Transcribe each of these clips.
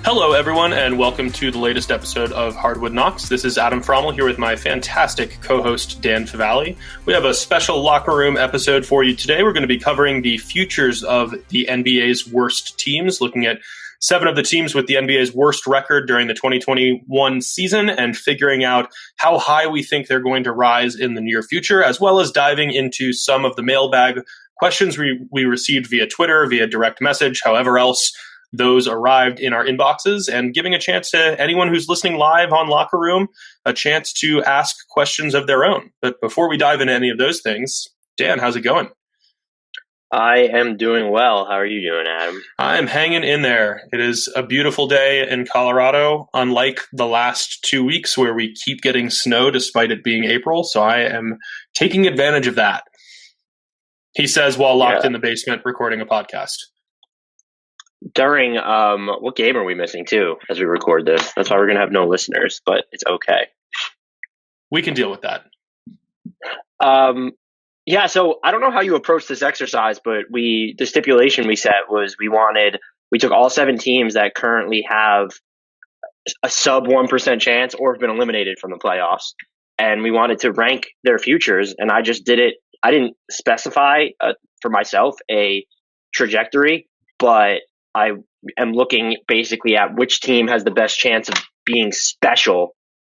Hello, everyone, and welcome to the latest episode of Hardwood Knocks. This is Adam Frommel here with my fantastic co-host, Dan Favale. We have a special locker room episode for you today. We're going to be covering the futures of the NBA's worst teams, looking at 7 of the teams with the NBA's worst record during the 2021 season and figuring out how high we think they're going to rise in the near future, as well as diving into some of the mailbag questions we received via Twitter, via direct message, however else those arrived in our inboxes, and giving a chance to anyone who's listening live on Locker Room a chance to ask questions of their own. But before we dive into any of those things, Dan, how's it going? I am doing well. How are you doing, Adam? I'm hanging in there. It is a beautiful day in Colorado, unlike the last 2 weeks where we keep getting snow despite it being April. So I am taking advantage of that, he says while locked in the basement recording a podcast. During what game are we missing too as we record this? That's why we're going to have no listeners, but it's okay. We can deal with that. Yeah, so I don't know how you approach this exercise, but the stipulation we set was we took all 7 teams that currently have a sub 1% chance or have been eliminated from the playoffs, and we wanted to rank their futures, and I just did it. I didn't specify for myself a trajectory, but I am looking basically at which team has the best chance of being special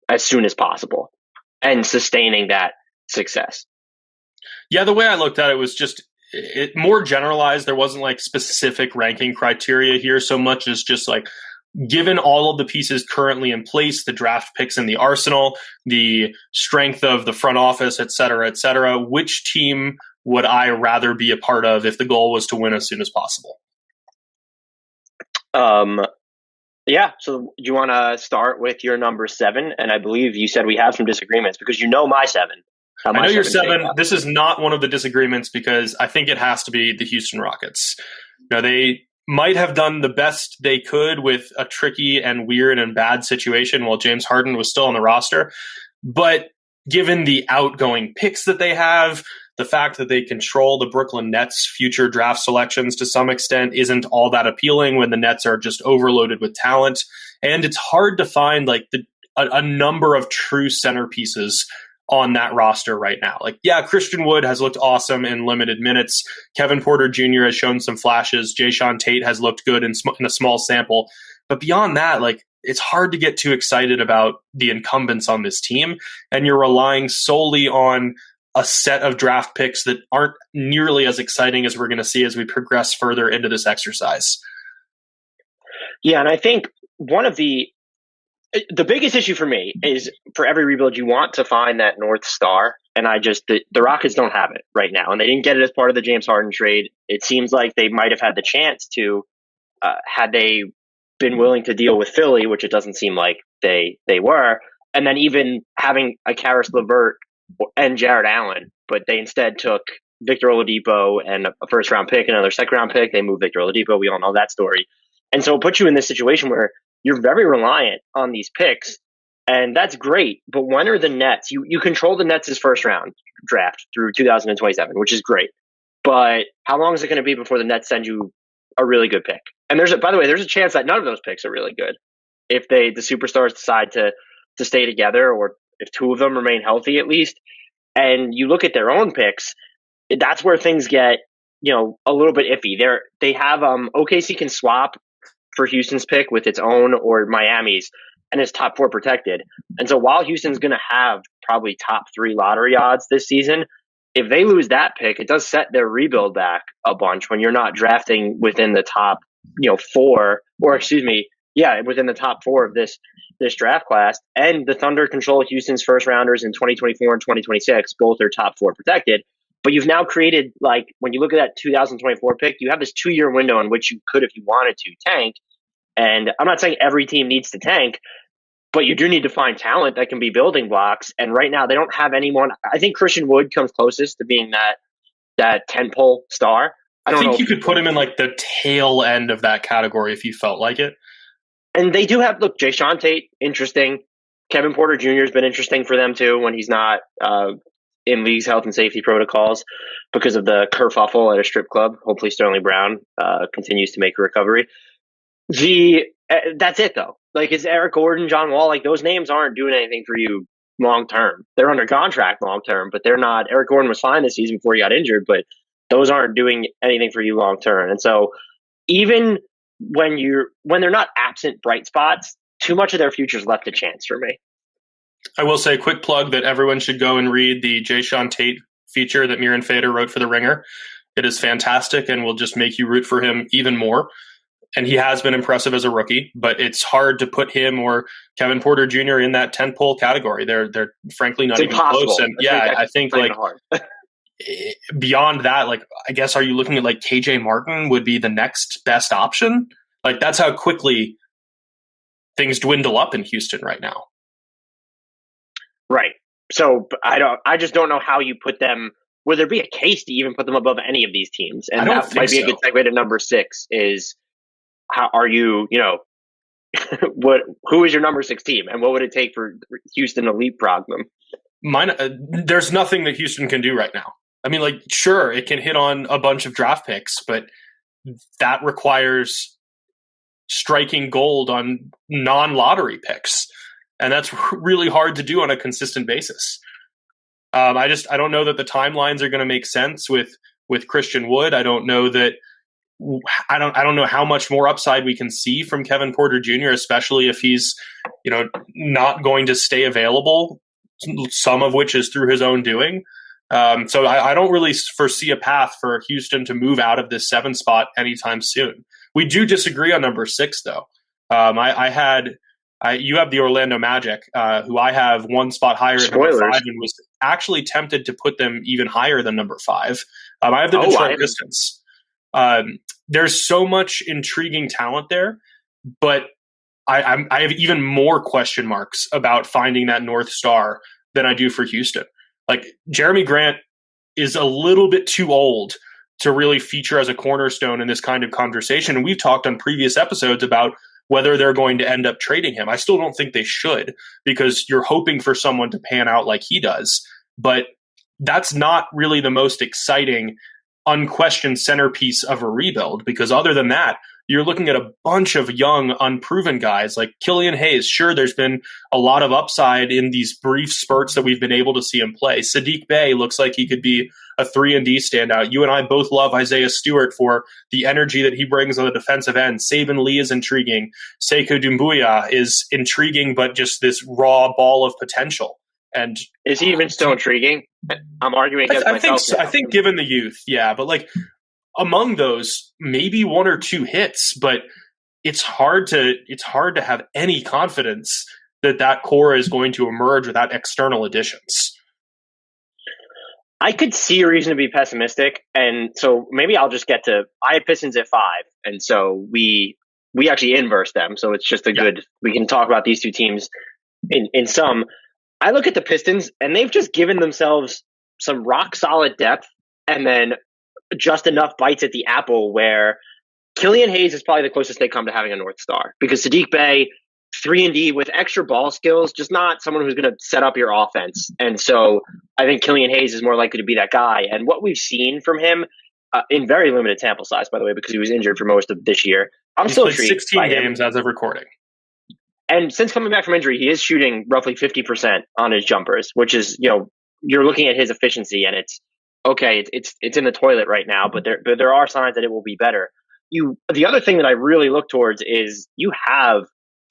as soon as possible and sustaining that success. Yeah, the way I looked at it was just more generalized. There wasn't like specific ranking criteria here so much as just like, given all of the pieces currently in place, the draft picks in the arsenal, the strength of the front office, et cetera, which team would I rather be a part of if the goal was to win as soon as possible? Yeah. So you want to start with your number 7? And I believe you said we have some disagreements because you know my 7. I know your 7. This is not one of the disagreements because I think it has to be the Houston Rockets. You know, they might have done the best they could with a tricky and weird and bad situation while James Harden was still on the roster. But given the outgoing picks that they have, the fact that they control the Brooklyn Nets' future draft selections to some extent isn't all that appealing when the Nets are just overloaded with talent. And it's hard to find like a number of true centerpieces on that roster right now. Like, yeah, Christian Wood has looked awesome in limited minutes. Kevin Porter Jr. has shown some flashes. Jae'Sean Tate has looked good in a small sample. But beyond that, like, it's hard to get too excited about the incumbents on this team. And you're relying solely on a set of draft picks that aren't nearly as exciting as we're going to see as we progress further into this exercise. Yeah, and I think one of the biggest issue for me is for every rebuild, you want to find that North Star. And the Rockets don't have it right now. And they didn't get it as part of the James Harden trade. It seems like they might have had the chance to, had they been willing to deal with Philly, which it doesn't seem like they were. And then even having a Karis LeVert and Jared Allen, but they instead took Victor Oladipo and a first-round pick, another second-round pick. They moved Victor Oladipo. We all know that story. And so it puts you in this situation where you're very reliant on these picks, and that's great. But when are the Nets? You control the Nets' first-round draft through 2027, which is great. But how long is it going to be before the Nets send you a really good pick? And by the way, there's a chance that none of those picks are really good if the superstars decide to stay together, or if 2 of them remain healthy at least. And you look at their own picks, that's where things get, a little bit iffy. They have OKC can swap for Houston's pick with its own or Miami's, and it's top 4 protected. And so while Houston's going to have probably top 3 lottery odds this season, if they lose that pick, it does set their rebuild back a bunch when you're not drafting within the top, 4, or within the top 4 of this draft class. And the Thunder control Houston's first rounders in 2024 and 2026. Both are top 4 protected. But you've now created, like, when you look at that 2024 pick, you have this 2-year window in which you could, if you wanted to, tank. And I'm not saying every team needs to tank, but you do need to find talent that can be building blocks. And right now they don't have anyone. I think Christian Wood comes closest to being that tentpole star. I think you could put him in like the tail end of that category if you felt like it. And they do have, Jae'Sean Tate, interesting. Kevin Porter Jr. has been interesting for them too when he's not in league's health and safety protocols because of the kerfuffle at a strip club. Hopefully Sterling Brown continues to make a recovery. The That's it though. Like it's Eric Gordon, John Wall. Like those names aren't doing anything for you long term. They're under contract long term, but they're not. Eric Gordon was fine this season before he got injured, but those aren't doing anything for you long term. And so even when they're not absent bright spots, too much of their future's left to chance for me. I will say, quick plug that everyone should go and read the Jayshawn Tate feature that Miran Fader wrote for The Ringer. It is fantastic and will just make you root for him even more. And he has been impressive as a rookie, but it's hard to put him or Kevin Porter Jr. in that tentpole category. They're frankly not even close. And I think like beyond that, like I guess are you looking at like KJ Martin would be the next best option? Like that's how quickly things dwindle up in Houston right now. Right. So I just don't know how you put them. Would there be a case to even put them above any of these teams? And that might be a good segue to number 6 is how are you, who is your number 6 team and what would it take for Houston to leapfrog them? There's nothing that Houston can do right now. I mean, like, sure, it can hit on a bunch of draft picks, but that requires striking gold on non-lottery picks. And that's really hard to do on a consistent basis. I don't know that the timelines are going to make sense with Christian Wood. I don't know how much more upside we can see from Kevin Porter Jr., especially if he's, not going to stay available, some of which is through his own doing. So I don't really foresee a path for Houston to move out of this 7 spot anytime soon. We do disagree on number 6, though. You have the Orlando Magic, who I have 1 spot higher at number 5 and was actually tempted to put them even higher than number 5. I have the Detroit Pistons. There's so much intriguing talent there, but I have even more question marks about finding that North Star than I do for Houston. Like Jeremy Grant is a little bit too old to really feature as a cornerstone in this kind of conversation. And we've talked on previous episodes about whether they're going to end up trading him. I still don't think they should because you're hoping for someone to pan out like he does. But that's not really the most exciting, unquestioned centerpiece of a rebuild because other than that, you're looking at a bunch of young, unproven guys like Killian Hayes. Sure, there's been a lot of upside in these brief spurts that we've been able to see him play. Sadiq Bey looks like he could be a 3-and-D standout. You and I both love Isaiah Stewart for the energy that he brings on the defensive end. Saban Lee is intriguing. Sekou Doumbouya is intriguing, but just this raw ball of potential. And is he even still intriguing? I'm arguing against myself. I think given the youth, yeah, but like among those, maybe 1 or 2 hits, but it's hard to have any confidence that core is going to emerge without external additions. I could see a reason to be pessimistic, and so maybe I'll just get to. I have Pistons at 5, and so we actually inverse them. So it's just a good. We can talk about these 2 teams in some. I look at the Pistons, and they've just given themselves some rock solid depth, and then just enough bites at the apple where Killian Hayes is probably the closest they come to having a North Star because Sadiq Bey, 3-and-D with extra ball skills, just not someone who's going to set up your offense. And so I think Killian Hayes is more likely to be that guy. And what we've seen from him in very limited sample size, by the way, because he was injured for most of this year, I'm still intrigued 16 games as of recording. And since coming back from injury, he is shooting roughly 50% on his jumpers, which is, you're looking at his efficiency and it's okay. It's in the toilet right now, but there are signs that it will be better. The other thing that I really look towards is you have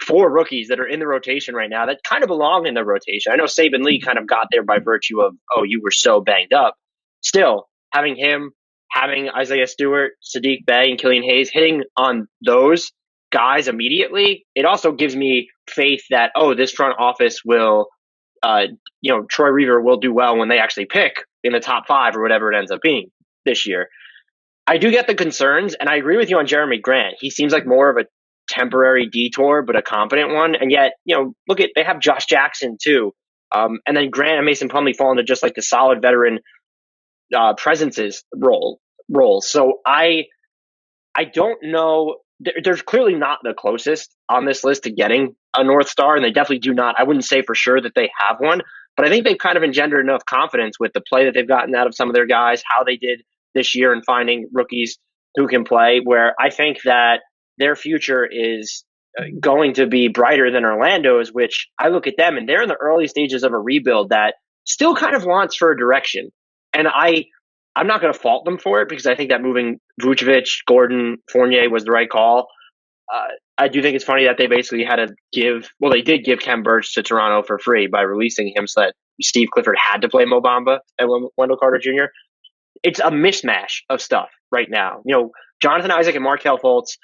4 rookies that are in the rotation right now that kind of belong in the rotation. I know Saban Lee kind of got there by virtue of, you were so banged up. Still, having him, having Isaiah Stewart, Sadiq Bey, and Killian Hayes hitting on those guys immediately, it also gives me faith that, this front office will, Troy Reaver will do well when they actually pick in the top 5 or whatever it ends up being this year. I do get the concerns, and I agree with you on Jeremy Grant. He seems like more of a temporary detour, but a competent one. And yet, they have Josh Jackson too. And then Grant and Mason Plumlee fall into just like the solid veteran presences roles. So I don't know. They're clearly not the closest on this list to getting a North Star, and they definitely do not. I wouldn't say for sure that they have one, but I think they've kind of engendered enough confidence with the play that they've gotten out of some of their guys, how they did this year in finding rookies who can play, where I think that their future is going to be brighter than Orlando's, which I look at them and they're in the early stages of a rebuild that still kind of wants for a direction. And I'm not going to fault them for it because I think that moving Vucevic, Gordon, Fournier was the right call. I do think it's funny that they basically had to they did give Kem Birch to Toronto for free by releasing him so that Steve Clifford had to play Mo Bamba and Wendell Carter Jr. It's a mishmash of stuff right now. Jonathan Isaac and Markelle Fultz.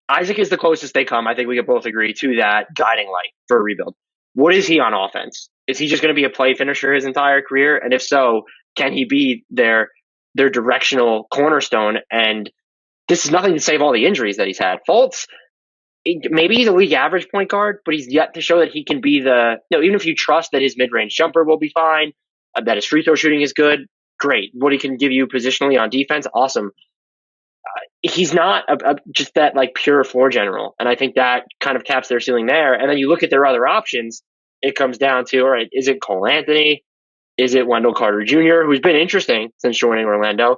Isaac is the closest they come. I think we could both agree to that guiding light for a rebuild. What is he on offense? Is he just going to be a play finisher his entire career? And if so, can he be their directional cornerstone? And this is nothing to save all the injuries that he's had. Fultz, maybe he's a league average point guard, but he's yet to show that he can be even if you trust that his mid-range jumper will be fine, that his free throw shooting is good, great. What he can give you positionally on defense, awesome. He's not just that like pure floor general. And I think that kind of caps their ceiling there. And then you look at their other options, it comes down to, all right, is it Karl-Anthony? Is it Wendell Carter Jr., who's been interesting since joining Orlando?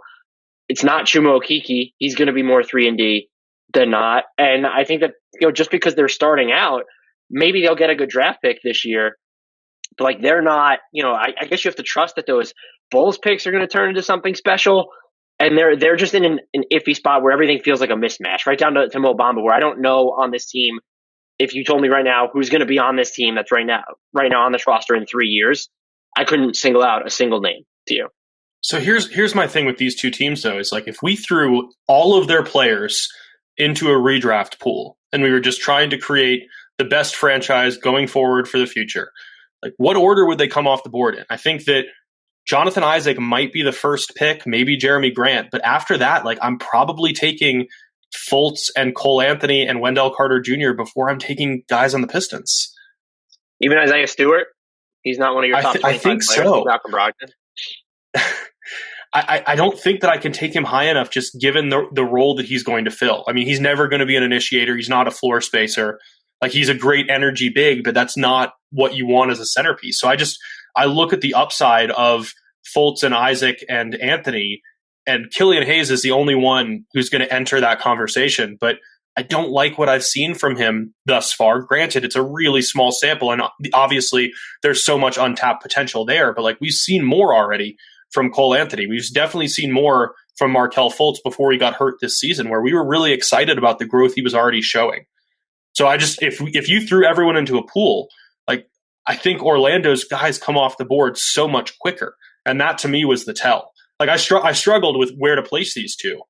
It's not Chuma Okeke. He's going to be more 3-and-D than not. And I think that, just because they're starting out, maybe they'll get a good draft pick this year. But like they're not, I guess you have to trust that those Bulls picks are going to turn into something special. And they're just in an iffy spot where everything feels like a mismatch, right down to Mo Bamba, where I don't know on this team, if you told me right now who's going to be on this team that's right now on this roster in 3 years, I couldn't single out a single name to you. So here's my thing with these two teams, though, is like if we threw all of their players into a redraft pool and we were just trying to create the best franchise going forward for the future, like what order would they come off the board in? I think that Jonathan Isaac might be the first pick, maybe Jeremy Grant. But after that, like I'm probably taking Fultz and Karl-Anthony and Wendell Carter Jr. before I'm taking guys on the Pistons. Even Isaiah Stewart? He's not one of your top 25 I think players. so. Malcolm Brogdon? I don't think that I can take him high enough just given the role that he's going to fill. I mean, he's never going to be an initiator. He's not a floor spacer. Like he's a great energy big, but that's not what you want as a centerpiece. So I look at the upside of Fultz and Isaac and Anthony, and Killian Hayes is the only one who's going to enter that conversation. But I don't like what I've seen from him thus far. Granted, it's a really small sample, and obviously there's so much untapped potential there. But like we've seen more already from Karl-Anthony. We've definitely seen more from Markelle Fultz before he got hurt this season, where we were really excited about the growth he was already showing. So if you threw everyone into a pool, like I think Orlando's guys come off the board so much quicker. And that to me was the tell. Like I struggled with where to place these two,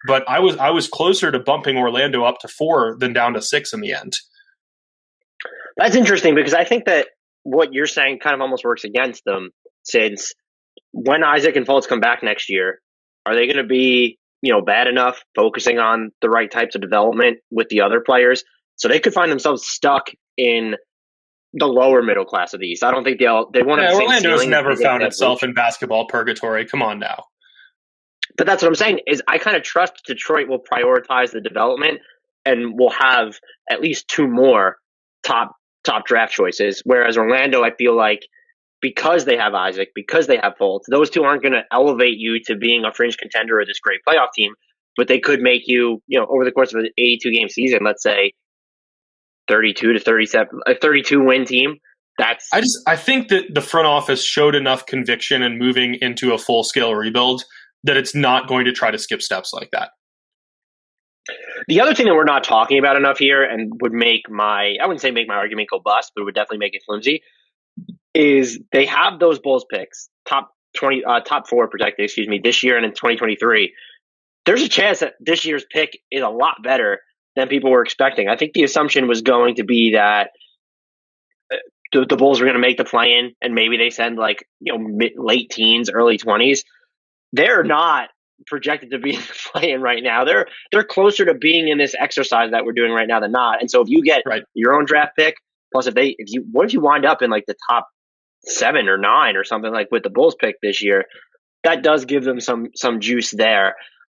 but I was closer to bumping Orlando up to 4 than down to 6 in the end. That's interesting because I think that what you're saying kind of almost works against them, since when Isaac and Fultz come back next year, are they going to be, bad enough focusing on the right types of development with the other players? So they could find themselves stuck in the lower middle class of the East. I don't think they want to. Orlando's never found itself in basketball purgatory. Come on now. But that's what I'm saying is I kind of trust Detroit will prioritize the development and will have at least 2 more top draft choices. Whereas Orlando, I feel like because they have Isaac, because they have Fultz, those 2 aren't going to elevate you to being a fringe contender or this great playoff team, but they could make you, over the course of an 82 game season, let's say 32 to 37, a 32 win team. I think that the front office showed enough conviction in moving into a full scale rebuild that it's not going to try to skip steps like that. The other thing that we're not talking about enough here and would make I wouldn't say make my argument go bust, but would definitely make it flimsy, is they have those Bulls picks, top 4 protected, this year and in 2023. There's a chance that this year's pick is a lot better than people were expecting. I think the assumption was going to be that the Bulls were going to make the play-in and maybe they send late teens, early 20s. They're not projected to be in the play-in right now. They're closer to being in this exercise that we're doing right now than not. And so if you get your own draft pick, plus what if you wind up in the top 7 or 9 or something with the Bulls pick this year, that does give them some juice there.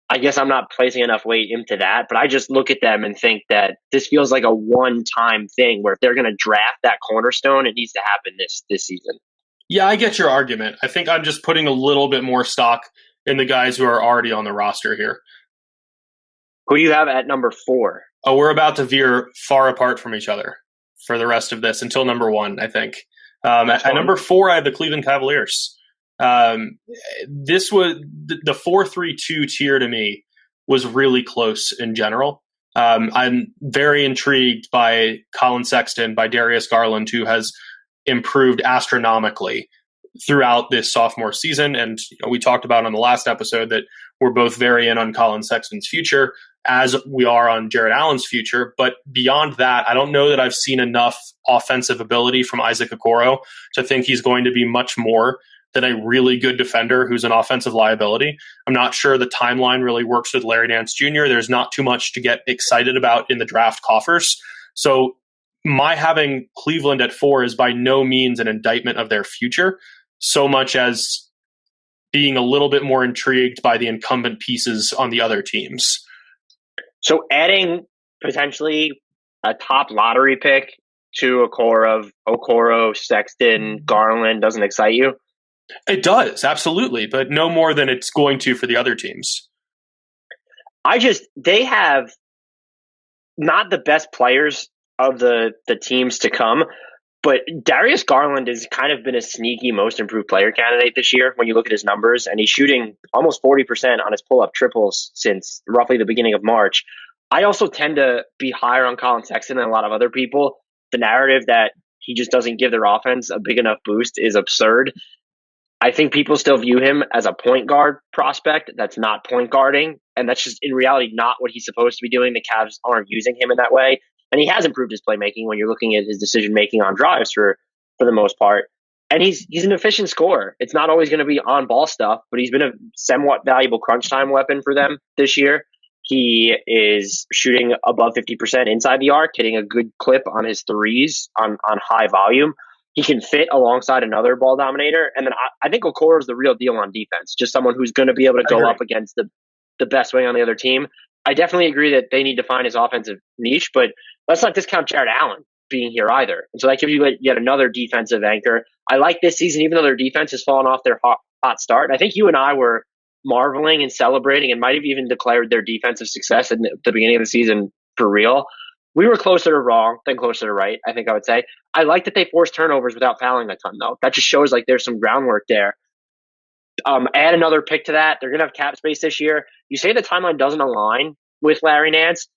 I guess I'm not placing enough weight into that, but I just look at them and think that this feels like a one-time thing where if they're going to draft that cornerstone, it needs to happen this season. Yeah, I get your argument. I think I'm just putting a little bit more stock in the guys who are already on the roster here. Who do you have at number 4? Oh, we're about to veer far apart from each other for the rest of this until number 1, I think. At number 4, I have the Cleveland Cavaliers. This was the 4-3-2 tier to me was really close in general. I'm very intrigued by Colin Sexton, by Darius Garland, who has improved astronomically throughout this sophomore season. And we talked about on the last episode that we're both very in on Colin Sexton's future, as we are on Jared Allen's future. But beyond that, I don't know that I've seen enough offensive ability from Isaac Okoro to think he's going to be much more than a really good defender who's an offensive liability. I'm not sure the timeline really works with Larry Nance Jr. There's not too much to get excited about in the draft coffers. So my having Cleveland at 4 is by no means an indictment of their future, so much as being a little bit more intrigued by the incumbent pieces on the other teams. So adding potentially a top lottery pick to a core of Okoro, Sexton, Garland doesn't excite you? It does, absolutely, but no more than it's going to for the other teams. They have not the best players of the teams to come, but Darius Garland has kind of been a sneaky most improved player candidate this year when you look at his numbers, and he's shooting almost 40% on his pull-up triples since roughly the beginning of March. I also tend to be higher on Colin Sexton than a lot of other people. The narrative that he just doesn't give their offense a big enough boost is absurd. I think people still view him as a point guard prospect that's not point guarding, and that's just in reality not what he's supposed to be doing. The Cavs aren't using him in that way, and he has improved his playmaking when you're looking at his decision making on drives for the most part. And he's an efficient scorer. It's not always going to be on ball stuff, but he's been a somewhat valuable crunch time weapon for them this year. He is shooting above 50% inside the arc, hitting a good clip on his threes on high volume. He can fit alongside another ball dominator. And then I think Okoro is the real deal on defense, just someone who's going to be able to go up against the best wing on the other team. I definitely agree that they need to find his offensive niche, but let's not discount Jared Allen being here either. And so that gives you yet another defensive anchor. I like this season, even though their defense has fallen off their hot start. And I think you and I were marveling and celebrating and might have even declared their defensive success at the beginning of the season for real. We were closer to wrong than closer to right, I think I would say. I like that they forced turnovers without fouling a ton, though. That just shows like there's some groundwork there. Add another pick to that. They're going to have cap space this year. You say the timeline doesn't align with Larry Nance.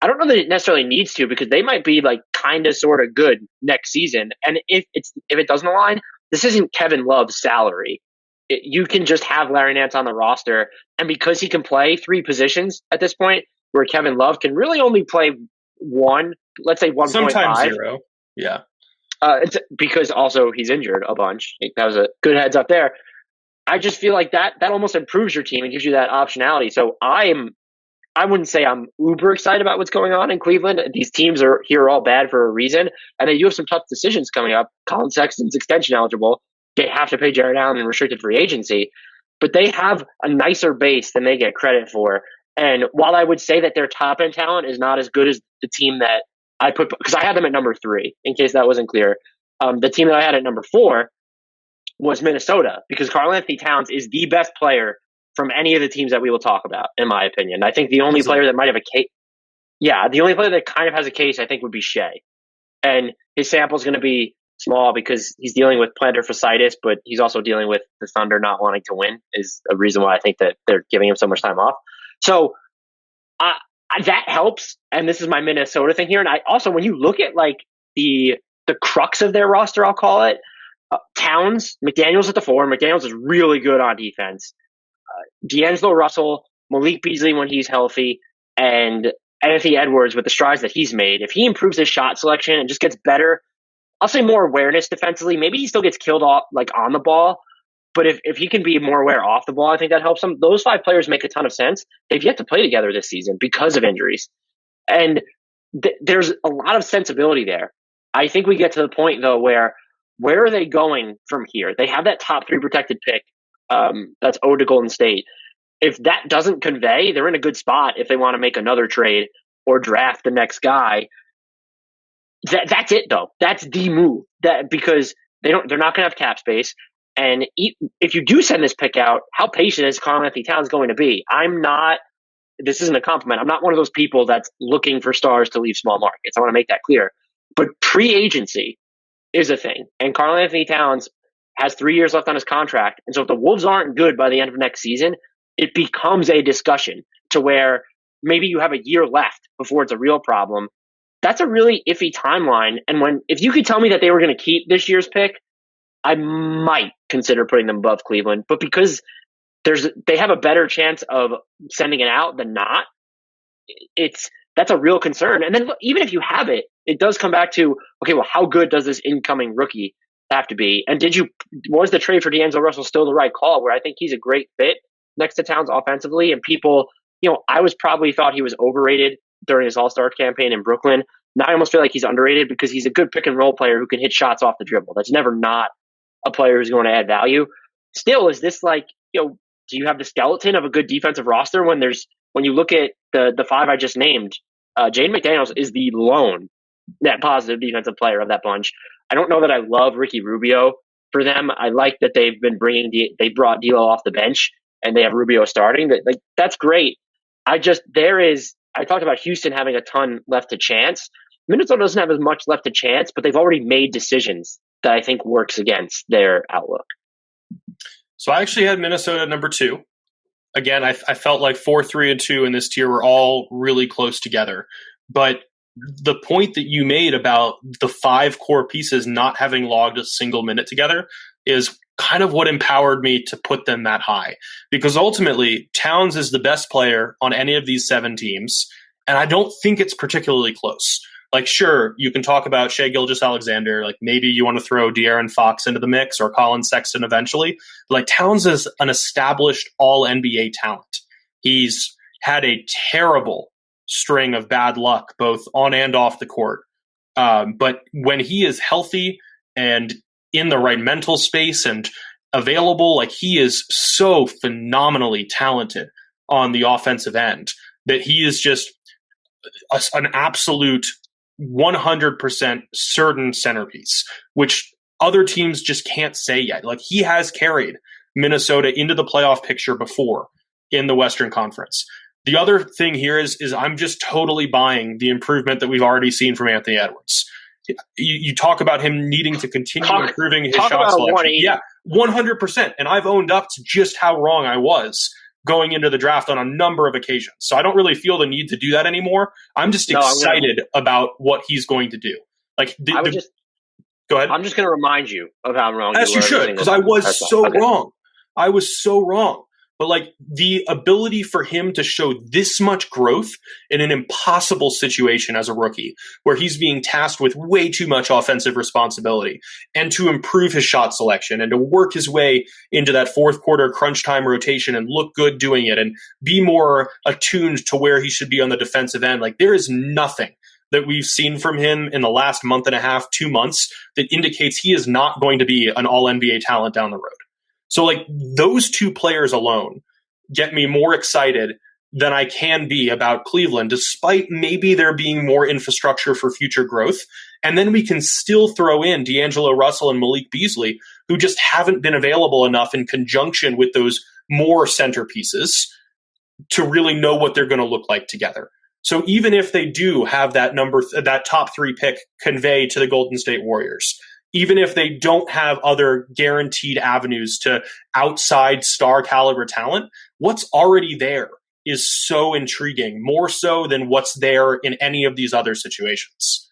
I don't know that it necessarily needs to, because they might be like kind of sort of good next season. And if it doesn't align, this isn't Kevin Love's salary. You can just have Larry Nance on the roster, and because he can play 3 positions at this point, where Kevin Love can really only play one, let's say 1.5. Sometimes 0. Yeah. It's because also he's injured a bunch. That was a good heads up there. I just feel like that almost improves your team and gives you that optionality. So I wouldn't say I'm uber excited about what's going on in Cleveland. These teams are here all bad for a reason, and they do have some tough decisions coming up. Colin Sexton's extension eligible. They have to pay Jared Allen in restricted free agency, but they have a nicer base than they get credit for. And while I would say that their top end talent is not as good as the team that I put, because I had them at number 3, in case that wasn't clear. The team that I had at number 4 was Minnesota, because Karl-Anthony Towns is the best player from any of the teams that we will talk about, in my opinion. I think the only player that might have a case, the only player that kind of has a case, I think, would be Shea. And his sample is going to be small because he's dealing with plantar fasciitis, but he's also dealing with the Thunder not wanting to win is a reason why I think that they're giving him so much time off. So that helps. And this is my Minnesota thing here. And I also, when you look at like the crux of their roster, I'll call it, Towns, McDaniels at the 4. McDaniels is really good on defense. D'Angelo Russell, Malik Beasley when he's healthy, and Anthony Edwards with the strides that he's made. If he improves his shot selection and just gets better, I'll say more awareness defensively. Maybe he still gets killed off like on the ball, but if he can be more aware off the ball, I think that helps him. Those 5 players make a ton of sense. They've yet to play together this season because of injuries, and there's a lot of sensibility there. I think we get to the point though where are they going from here? They have that top 3 protected pick that's owed to Golden State. If that doesn't convey, they're in a good spot if they want to make another trade or draft the next guy. That's it though. That's the move. Because they're not going to have cap space. And if you do send this pick out, how patient is Karl-Anthony Towns going to be? I'm not this isn't a compliment. I'm not one of those people that's looking for stars to leave small markets. I want to make that clear. But pre-agency is a thing. And Karl-Anthony Towns has 3 years left on his contract. And so if the Wolves aren't good by the end of next season, it becomes a discussion to where maybe you have a year left before it's a real problem. That's a really iffy timeline. And if you could tell me that they were going to keep this year's pick, I might consider putting them above Cleveland. But because they have a better chance of sending it out than not, that's a real concern. And then even if you have it, it does come back to, okay, well, how good does this incoming rookie have to be? And was the trade for D'Angelo Russell still the right call, where I think he's a great fit next to Towns offensively? And people, I was probably thought he was overrated during his All-Star campaign in Brooklyn. Now I almost feel like he's underrated because he's a good pick and roll player who can hit shots off the dribble. That's never not a player who's going to add value. Still, is this like, do you have the skeleton of a good defensive roster when you look at the five I just named, Jaden McDaniels is the lone net positive defensive player of that bunch. I don't know that I love Ricky Rubio for them. I like that they brought D'Lo off the bench and they have Rubio starting. That's great. I talked about Houston having a ton left to chance. Minnesota doesn't have as much left to chance, but they've already made decisions that I think works against their outlook. So I actually had Minnesota at number 2. Again, I felt like 4, 3, and 2 in this tier were all really close together. But the point that you made about the 5 core pieces not having logged a single minute together is kind of what empowered me to put them that high. Because ultimately, Towns is the best player on any of these 7 teams, and I don't think it's particularly close. Like, sure, you can talk about Shai Gilgeous-Alexander. Like, maybe you want to throw De'Aaron Fox into the mix or Colin Sexton eventually. But, like, Towns is an established all-NBA talent. He's had a terrible string of bad luck, both on and off the court. But when he is healthy and in the right mental space and available, like, he is so phenomenally talented on the offensive end that he is just an absolute 100% certain centerpiece, which other teams just can't say yet. Like, he has carried Minnesota into the playoff picture before in the Western Conference. The other thing here is I'm just totally buying the improvement that we've already seen from Anthony Edwards. You talk about him needing to continue improving his shot selection. Yeah, 100%. And I've owned up to just how wrong I was going into the draft on a number of occasions. So I don't really feel the need to do that anymore. I'm just excited about what he's going to do. Like, go ahead. I'm just going to remind you of how wrong you were. Yes, you should, because I was so wrong. I was so wrong. But, like, the ability for him to show this much growth in an impossible situation as a rookie, where he's being tasked with way too much offensive responsibility, and to improve his shot selection and to work his way into that fourth quarter crunch time rotation and look good doing it and be more attuned to where he should be on the defensive end. Like, there is nothing that we've seen from him in the last month and a half, 2 months, that indicates he is not going to be an all-NBA talent down the road. So, like, those 2 players alone get me more excited than I can be about Cleveland, despite maybe there being more infrastructure for future growth. And then we can still throw in D'Angelo Russell and Malik Beasley, who just haven't been available enough in conjunction with those more centerpieces to really know what they're going to look like together. So even if they do have that top 3 pick convey to the Golden State Warriors, even if they don't have other guaranteed avenues to outside star caliber talent, what's already there is so intriguing, more so than what's there in any of these other situations.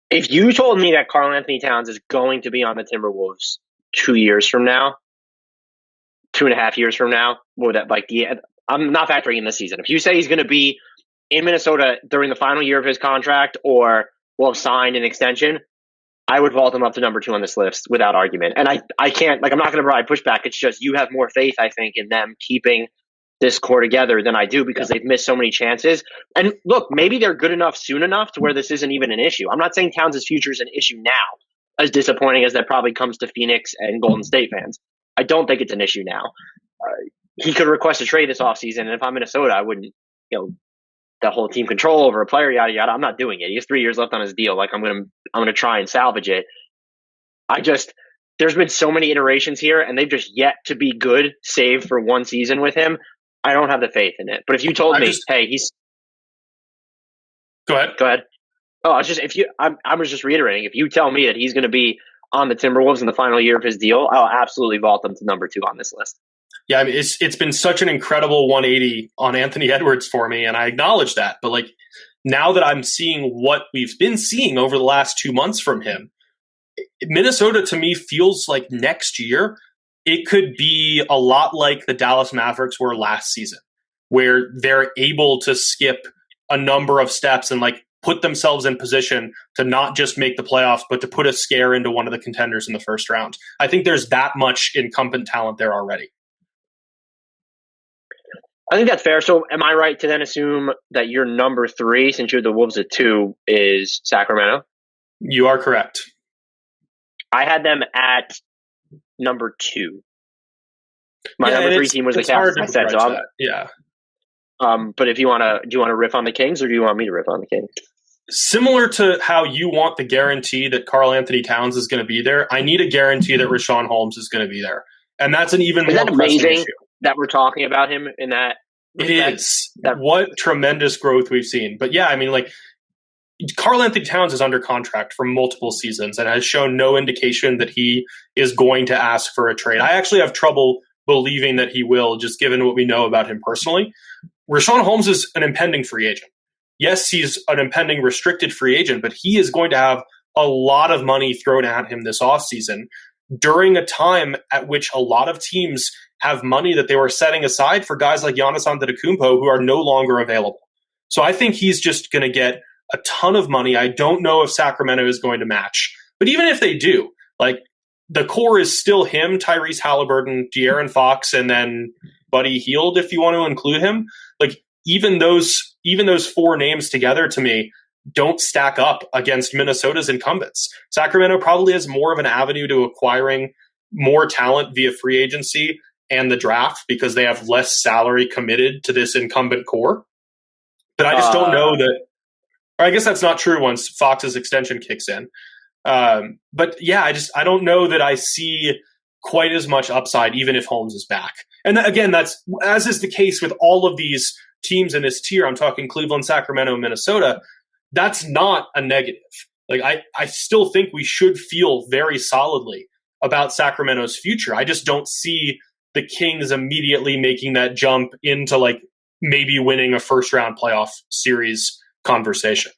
If you told me that Karl-Anthony Towns is going to be on the Timberwolves 2 years from now, 2.5 years from now, I'm not factoring in this season. If you say he's going to be in Minnesota during the final year of his contract or will have signed an extension, I would vault him up to number 2 on this list without argument. And I can't, I'm not going to provide pushback. It's just you have more faith, I think, in them keeping this core together than I do because they've missed so many chances. And look, maybe they're good enough soon enough to where this isn't even an issue. I'm not saying Towns' future is an issue now, as disappointing as that probably comes to Phoenix and Golden State fans. I don't think it's an issue now. He could request a trade this offseason, and if I'm Minnesota, I wouldn't, the whole team control over a player, yada yada. I'm not doing it. He has 3 years left on his deal. Like, I'm gonna try and salvage it. There's been so many iterations here, and they've just yet to be good, save for one season with him. I don't have the faith in it. But if you told me, hey, he's go ahead. Go ahead. Oh, I was just reiterating. If you tell me that he's going to be on the Timberwolves in the final year of his deal, I'll absolutely vault him to number 2 on this list. Yeah, I mean, it's been such an incredible 180 on Anthony Edwards for me, and I acknowledge that. But like now that I'm seeing what we've been seeing over the last 2 months from him, Minnesota to me feels like next year it could be a lot like the Dallas Mavericks were last season, where they're able to skip a number of steps and like put themselves in position to not just make the playoffs, but to put a scare into one of the contenders in the first round. I think there's that much incumbent talent there already. I think that's fair. So am I right to then assume that your number 3, since you're the Wolves at 2, is Sacramento? You are correct. I had them at number 2. My number 3 team was the Cavs. Yeah. But if you want to riff on the Kings, or do you want me to riff on the Kings? Similar to how you want the guarantee that Karl-Anthony Towns is going to be there, I need a guarantee that Richaun Holmes is going to be there. And that's an even more pressing issue. That we're talking about him in that respect? It is. What tremendous growth we've seen. But yeah, I mean, like, Karl-Anthony Towns is under contract for multiple seasons and has shown no indication that he is going to ask for a trade. I actually have trouble believing that he will, just given what we know about him personally. Richaun Holmes is an impending free agent. Yes, he's an impending restricted free agent, but he is going to have a lot of money thrown at him this offseason during a time at which a lot of teams have money that they were setting aside for guys like Giannis Antetokounmpo who are no longer available. So I think he's just going to get a ton of money. I don't know if Sacramento is going to match. But even if they do, like, the core is still him, Tyrese Halliburton, De'Aaron Fox, and then Buddy Hield, if you want to include him. Like, even those 4 names together, to me, don't stack up against Minnesota's incumbents. Sacramento probably has more of an avenue to acquiring more talent via free agency and the draft because they have less salary committed to this incumbent core. But I just don't know that, or I guess that's not true once Fox's extension kicks in. But yeah, I don't know that I see quite as much upside, even if Holmes is back. And again, that's, as is the case with all of these teams in this tier, I'm talking Cleveland, Sacramento, Minnesota, that's not a negative. Like, I still think we should feel very solidly about Sacramento's future. I just don't see the Kings immediately making that jump into, like, maybe winning a first round playoff series conversation.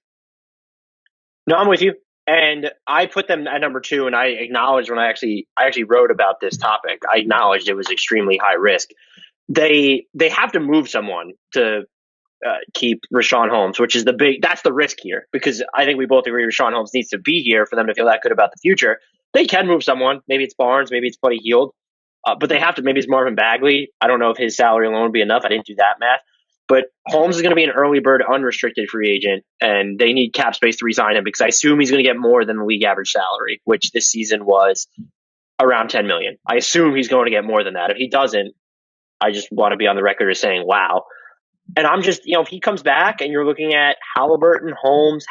No, I'm with you. And I put them at number 2, and I acknowledged when I actually wrote about this topic, I acknowledged it was extremely high risk. They have to move someone to keep Richaun Holmes, which is that's the risk here, because I think we both agree Richaun Holmes needs to be here for them to feel that good about the future. They can move someone. Maybe it's Barnes, maybe it's Buddy Hield, but they have to. Maybe it's Marvin Bagley. I don't know if his salary alone would be enough. I didn't do that math. But Holmes is going to be an early bird unrestricted free agent, and they need cap space to re-sign him because I assume he's going to get more than the league average salary, which this season was around $10 million. I assume he's going to get more than that. If he doesn't, I just want to be on the record as saying, wow. And I'm just, if he comes back and you're looking at Halliburton, Holmes,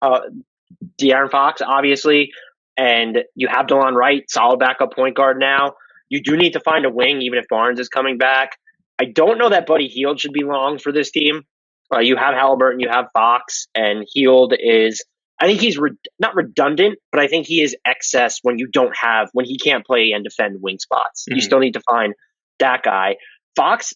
De'Aaron Fox, obviously, and you have DeLon Wright, solid backup point guard now, you do need to find a wing, even if Barnes is coming back. I don't know that Buddy Hield should be long for this team. You have Halliburton, you have Fox, and Hield is, I think he's not redundant, but I think he is excess when he can't play and defend wing spots. Mm-hmm. You still need to find that guy. Fox,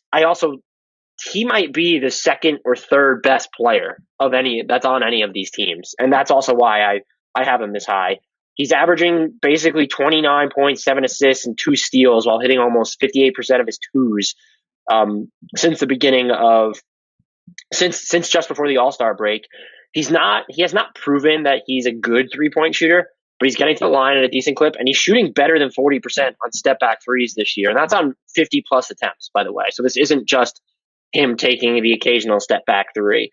he might be the second or third best player that's on any of these teams. And that's also why I have him this high. He's averaging basically 29 points, 7 assists, and 2 steals while hitting almost 58% of his twos. Since just before the All-Star break. He has not proven that he's a good 3-point shooter, but he's getting to the line at a decent clip, and he's shooting better than 40% on step-back threes this year. And that's on 50-plus attempts, by the way. So this isn't just him taking the occasional step-back three.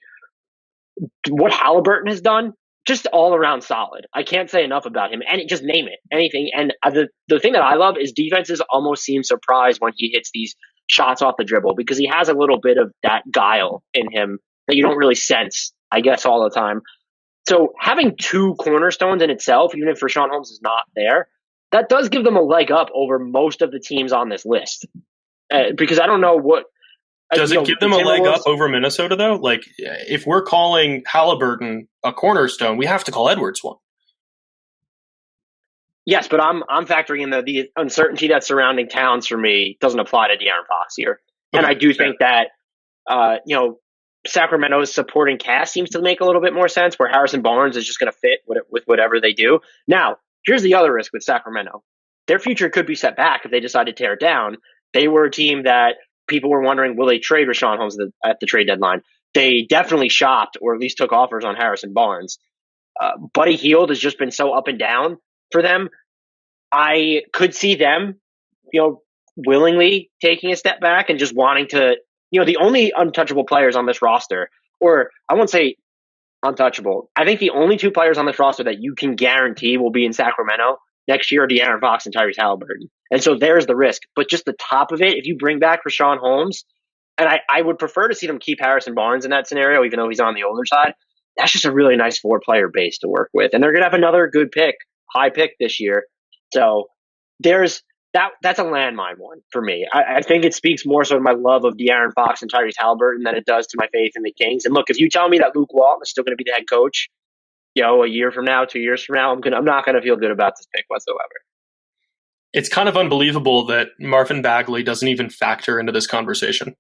What Halliburton has done, just all around solid. I can't say enough about him. And just name it, anything. And the thing that I love is defenses almost seem surprised when he hits these shots off the dribble, because he has a little bit of that guile in him that you don't really sense, I guess, all the time. So having 2 cornerstones in itself, even if Richaun Holmes is not there, that does give them a leg up over most of the teams on this list. Because I don't know Does it give them a leg up over Minnesota, though? Like, if we're calling Halliburton a cornerstone, we have to call Edwards one. Yes, but I'm factoring in the uncertainty that's surrounding Towns for me doesn't apply to De'Aaron Fox here. Okay, and I do think that, Sacramento's supporting cast seems to make a little bit more sense, where Harrison Barnes is just going to fit with whatever they do. Now, here's the other risk with Sacramento. Their future could be set back if they decide to tear it down. They were a team that people were wondering, will they trade Richaun Holmes at the trade deadline? They definitely shopped, or at least took offers on Harrison Barnes. Buddy Hield has just been so up and down for them. I could see them, willingly taking a step back and just wanting to, the only untouchable players on this roster, or I won't say untouchable, I think the only two players on this roster that you can guarantee will be in Sacramento next year are De'Aaron Fox and Tyrese Halliburton. And so there's the risk. But just the top of it, if you bring back Richaun Holmes, and I would prefer to see them keep Harrison Barnes in that scenario, even though he's on the older side, that's just a really nice 4-player base to work with. And they're going to have another good pick, high pick this year. So there's that's a landmine one for me. I think it speaks more so to my love of De'Aaron Fox and Tyrese Halliburton than it does to my faith in the Kings. And look, if you tell me that Luke Walton is still going to be the head coach, a year from now, 2 years from now, I'm not going to feel good about this pick whatsoever. It's kind of unbelievable that Marvin Bagley doesn't even factor into this conversation.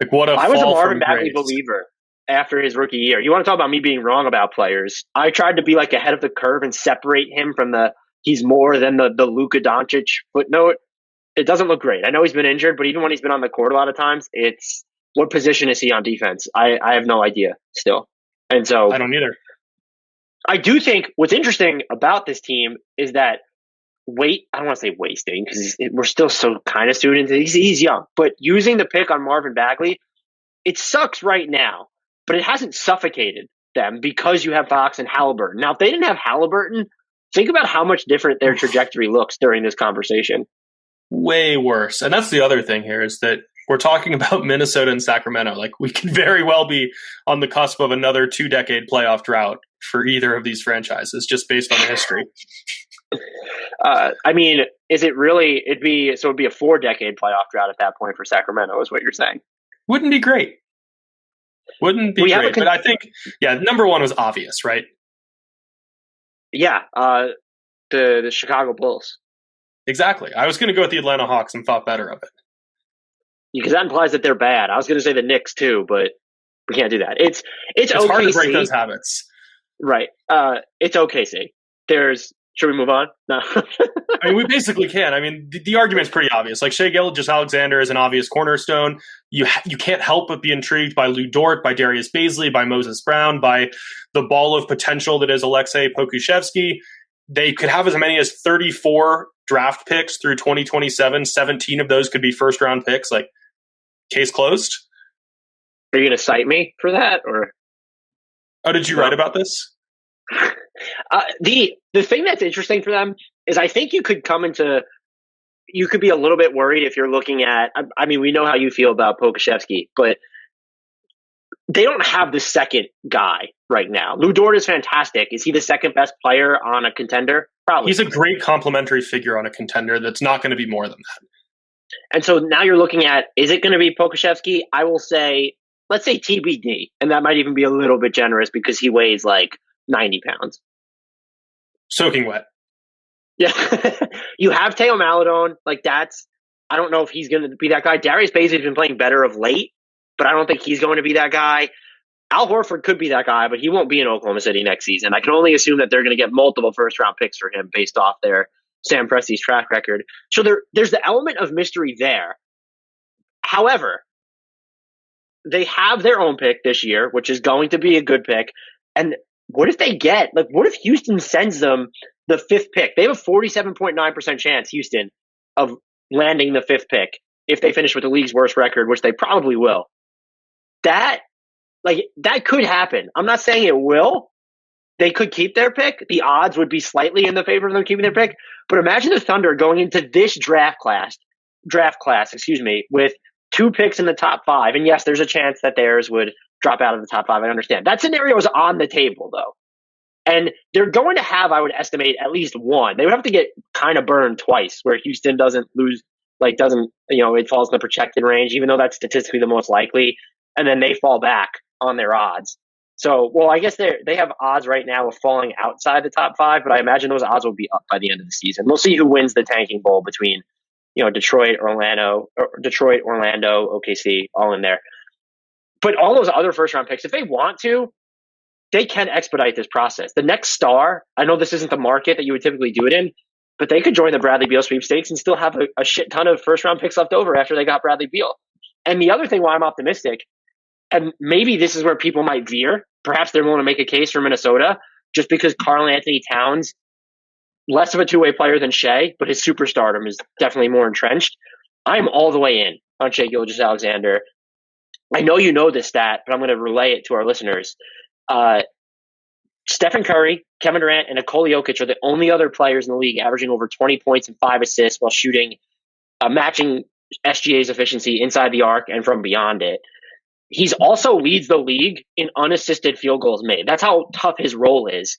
Like, what a I was a Marvin Bagley believer after his rookie year. You want to talk about me being wrong about players? I tried to be like ahead of the curve and separate him from he's more than the Luka Doncic footnote. It doesn't look great. I know he's been injured, but even when he's been on the court a lot of times, it's what position is he on defense? I have no idea still. And so I don't either. I do think what's interesting about this team is that I don't want to say wasting because we're still so kind of students. He's young, but using the pick on Marvin Bagley, it sucks right now, but it hasn't suffocated them because you have Fox and Halliburton. Now, if they didn't have Halliburton, think about how much different their trajectory looks during this conversation. Way worse. And that's the other thing here is that we're talking about Minnesota and Sacramento. Like, we could very well be on the cusp of another 2-decade playoff drought for either of these franchises, just based on the history. I mean, is it really? It'd be a 4-decade playoff drought at that point for Sacramento, is what you're saying. Wouldn't be great. Wouldn't be great. But I think, number one was obvious, right? Yeah, the Chicago Bulls. Exactly. I was going to go with the Atlanta Hawks and thought better of it. Because that implies that they're bad. I was going to say the Knicks too, but we can't do that. It's OKC. Hard to break those habits. Right. It's OKC. Should we move on? No. I mean, we basically can. I mean, the argument's pretty obvious. Like, Shai Gilgeous-Alexander is an obvious cornerstone. You can't help but be intrigued by Lou Dort, by Darius Bazley, by Moses Brown, by the ball of potential that is Aleksej Pokusevski. They could have as many as 34 draft picks through 2027. 17 of those could be first-round picks. Like, case closed. Are you going to cite me for that? Or did you write about this? The thing that's interesting for them is I think you could be a little bit worried if you're looking at, I mean, we know how you feel about Pokusevski, but they don't have the second guy right now. Lou Dort is fantastic. Is he the second best player on a contender? Probably. He's a great complementary figure on a contender that's not going to be more than that. And so now you're looking at, is it going to be Pokusevski? I will say, let's say TBD. And that might even be a little bit generous because he weighs like 90 pounds. Soaking wet. Yeah. You have Teo Maledon. Like, I don't know if he's going to be that guy. Darius Bazley's been playing better of late, but I don't think he's going to be that guy. Al Horford could be that guy, but he won't be in Oklahoma City next season. I can only assume that they're going to get multiple first-round picks for him based off their Sam Presti's track record. So there's the element of mystery there. However, they have their own pick this year, which is going to be a good pick. And what if they what if Houston sends them the 5th pick? They have a 47.9% chance, Houston, of landing the 5th pick if they finish with the league's worst record, which they probably will. That could happen. I'm not saying it will. They could keep their pick. The odds would be slightly in the favor of them keeping their pick. But imagine the Thunder going into this draft class, with 2 picks in the top 5. And yes, there's a chance that theirs would drop out of the top 5. I understand. That scenario is on the table, though. And they're going to have, I would estimate, at least one. They would have to get kind of burned twice, where Houston doesn't lose like doesn't, it falls in the projected range, even though that's statistically the most likely. And then they fall back on their odds. So, well, I guess they have odds right now of falling outside the top 5, but I imagine those odds will be up by the end of the season. We'll see who wins the tanking bowl between, Detroit, Orlando, OKC, all in there. But all those other first round picks, if they want to, they can expedite this process. The next star, I know this isn't the market that you would typically do it in, but they could join the Bradley Beal sweepstakes and still have a shit ton of first round picks left over after they got Bradley Beal. And the other thing why I'm optimistic, and maybe this is where people might veer, perhaps they're willing to make a case for Minnesota, just because Karl-Anthony Towns, less of a two-way player than Shea, but his superstardom is definitely more entrenched. I'm all the way in on Shea Gilgeous-Alexander. I know you know this stat, but I'm going to relay it to our listeners. Stephen Curry, Kevin Durant, and Nikola Jokic are the only other players in the league averaging over 20 points and 5 assists while shooting, matching SGA's efficiency inside the arc and from beyond it. He's also leads the league in unassisted field goals made. That's how tough his role is.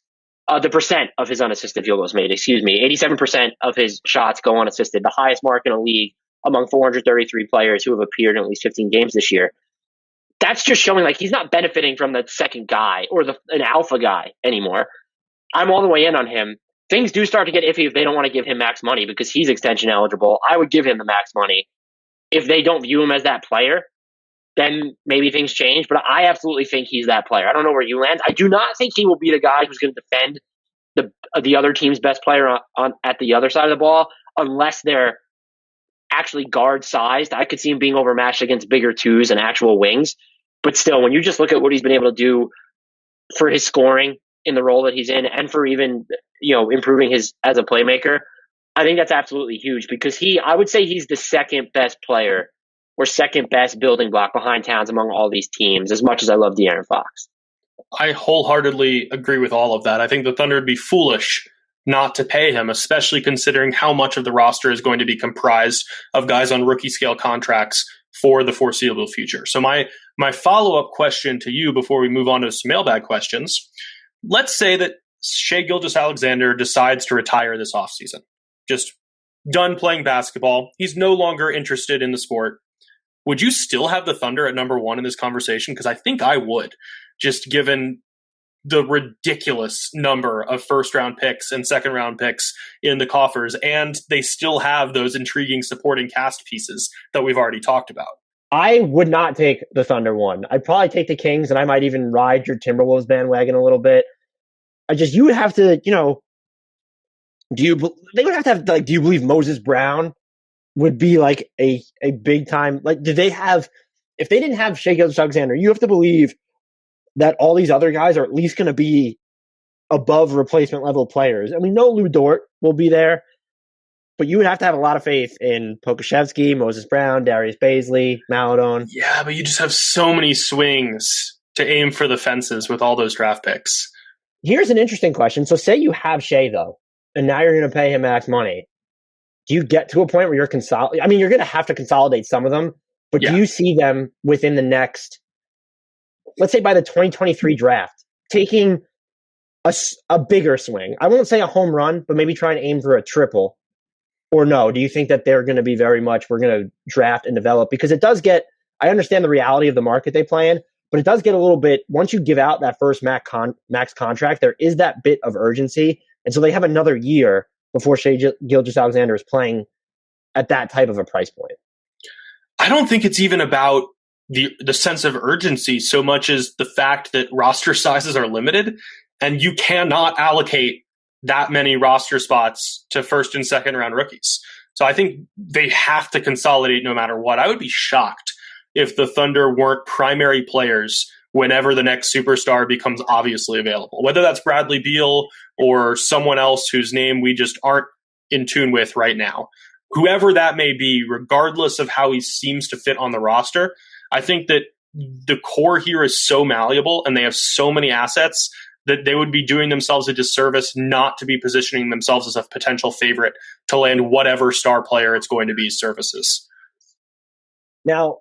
The percent of his unassisted field goals made, 87% of his shots go unassisted, the highest mark in a league among 433 players who have appeared in at least 15 games this year. That's just showing like he's not benefiting from the second guy or an alpha guy anymore. I'm all the way in on him. Things do start to get iffy if they don't want to give him max money because he's extension eligible. I would give him the max money. If they don't view him as that player, then maybe things change. But I absolutely think he's that player. I don't know where you land. I do not think he will be the guy who's going to defend the other team's best player on at the other side of the ball unless they're actually guard sized. I could see him being overmatched against bigger twos and actual wings. But still, when you just look at what he's been able to do for his scoring in the role that he's in and for even, improving his as a playmaker, I think that's absolutely huge because I would say he's the second best player or second best building block behind Towns among all these teams, as much as I love De'Aaron Fox. I wholeheartedly agree with all of that. I think the Thunder would be foolish not to pay him, especially considering how much of the roster is going to be comprised of guys on rookie scale contracts for the foreseeable future. So my follow-up question to you before we move on to some mailbag questions, let's say that Shai Gilgeous-Alexander decides to retire this offseason. Just done playing basketball. He's no longer interested in the sport. Would you still have the Thunder at number 1 in this conversation? Because I think I would, just given the ridiculous number of first-round picks and second-round picks in the coffers, and they still have those intriguing supporting cast pieces that we've already talked about. I would not take the Thunder 1. I'd probably take the Kings, and I might even ride your Timberwolves bandwagon a little bit. You would have to, they would have to have, like, do you believe Moses Brown would be like a big time, like, if they didn't have Shai Gilgeous-Alexander, you have to believe that all these other guys are at least going to be above replacement level players. I mean, no Lou Dort will be there, but you would have to have a lot of faith in Pokusevski, Moses Brown, Darius Bazley, Maladon. Yeah, but you just have so many swings to aim for the fences with all those draft picks. Here's an interesting question. So say you have Shai, though, and now you're going to pay him max money. Do you get to a point where you're consolidating? I mean, you're going to have to consolidate some of them, but do you see them within the next, let's say by the 2023 draft, taking a bigger swing? I won't say a home run, but maybe try and aim for a triple. Or no, do you think that they're going to be very much, we're going to draft and develop? Because it does get, I understand the reality of the market they play in, but it does get a little bit, once you give out that first max contract, there is that bit of urgency. And so they have another year before Shai Gilgeous-Alexander is playing at that type of a price point. I don't think it's even about the sense of urgency so much as the fact that roster sizes are limited and you cannot allocate that many roster spots to first and second round rookies. So I think they have to consolidate no matter what. I would be shocked if the Thunder weren't primary players whenever the next superstar becomes obviously available, whether that's Bradley Beal or someone else whose name we just aren't in tune with right now. Whoever that may be, regardless of how he seems to fit on the roster, I think that the core here is so malleable and they have so many assets that they would be doing themselves a disservice not to be positioning themselves as a potential favorite to land whatever star player it's going to be services. Now,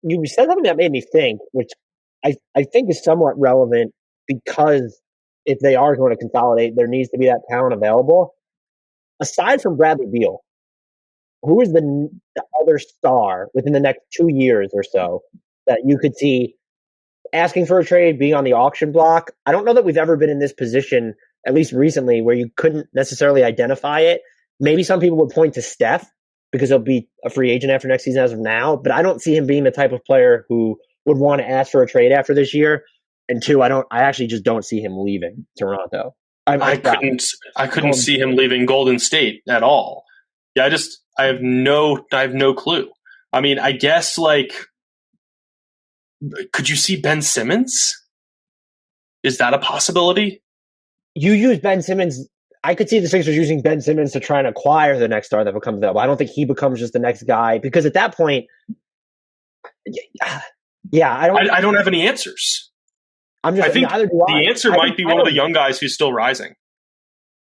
you said something that made me think, which I think is somewhat relevant, because if they are going to consolidate, there needs to be that talent available. Aside from Bradley Beal, who is the other star within the next 2 years or so that you could see asking for a trade, being on the auction block? I don't know that we've ever been in this position, at least recently, where you couldn't necessarily identify it. Maybe some people would point to Steph because he'll be a free agent after next season as of now, but I don't see him being the type of player who would want to ask for a trade after this year. And two, I actually just don't see him leaving Toronto. I couldn't see him leaving Golden State at all. Yeah, I have no clue. I mean, I guess could you see Ben Simmons? Is that a possibility? You use Ben Simmons. I could see the Sixers using Ben Simmons to try and acquire the next star that becomes available. I don't think he becomes just the next guy because at that point, yeah, I don't have any answers. I think the answer might be one of the young guys who's still rising.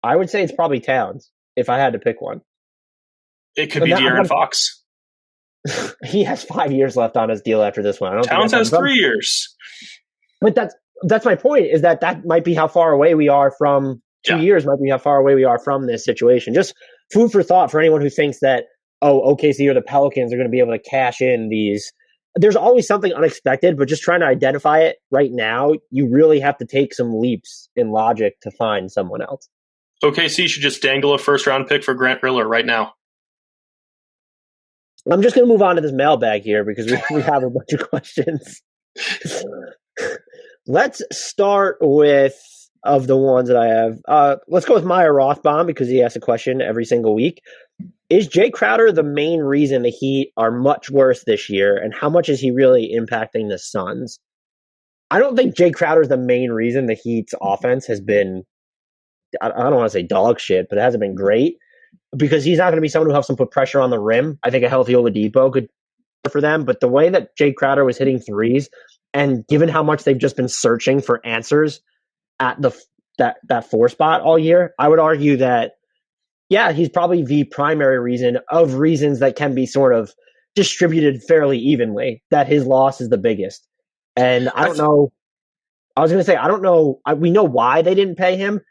I would say it's probably Towns if I had to pick one. It could be De'Aaron Fox. He has 5 years left on his deal after this one. Towns has 3 years. But that's my point, is that might be how far away we are from 2 years, might be how far away we are from this situation. Just food for thought for anyone who thinks that, OKC or the Pelicans are going to be able to cash in these. There's always something unexpected, but just trying to identify it right now, you really have to take some leaps in logic to find someone else. OKC should just dangle a first-round pick for Grant Riller right now. I'm just going to move on to this mailbag here because we have a bunch of questions. Let's start with, of the ones that I have, let's go with Maya Rothbaum because he asks a question every single week. Is Jae Crowder the main reason the Heat are much worse this year, and how much is he really impacting the Suns? I don't think Jae Crowder is the main reason the Heat's offense has been, I don't want to say dog shit, but it hasn't been great. Because he's not going to be someone who helps them put pressure on the rim. I think a healthy Oladipo could for them. But the way that Jae Crowder was hitting threes, and given how much they've just been searching for answers at that 4 spot all year, I would argue that, yeah, he's probably the primary reason of reasons that can be sort of distributed fairly evenly, that his loss is the biggest. And I don't know. I was going to say, I don't know. We know why they didn't pay him.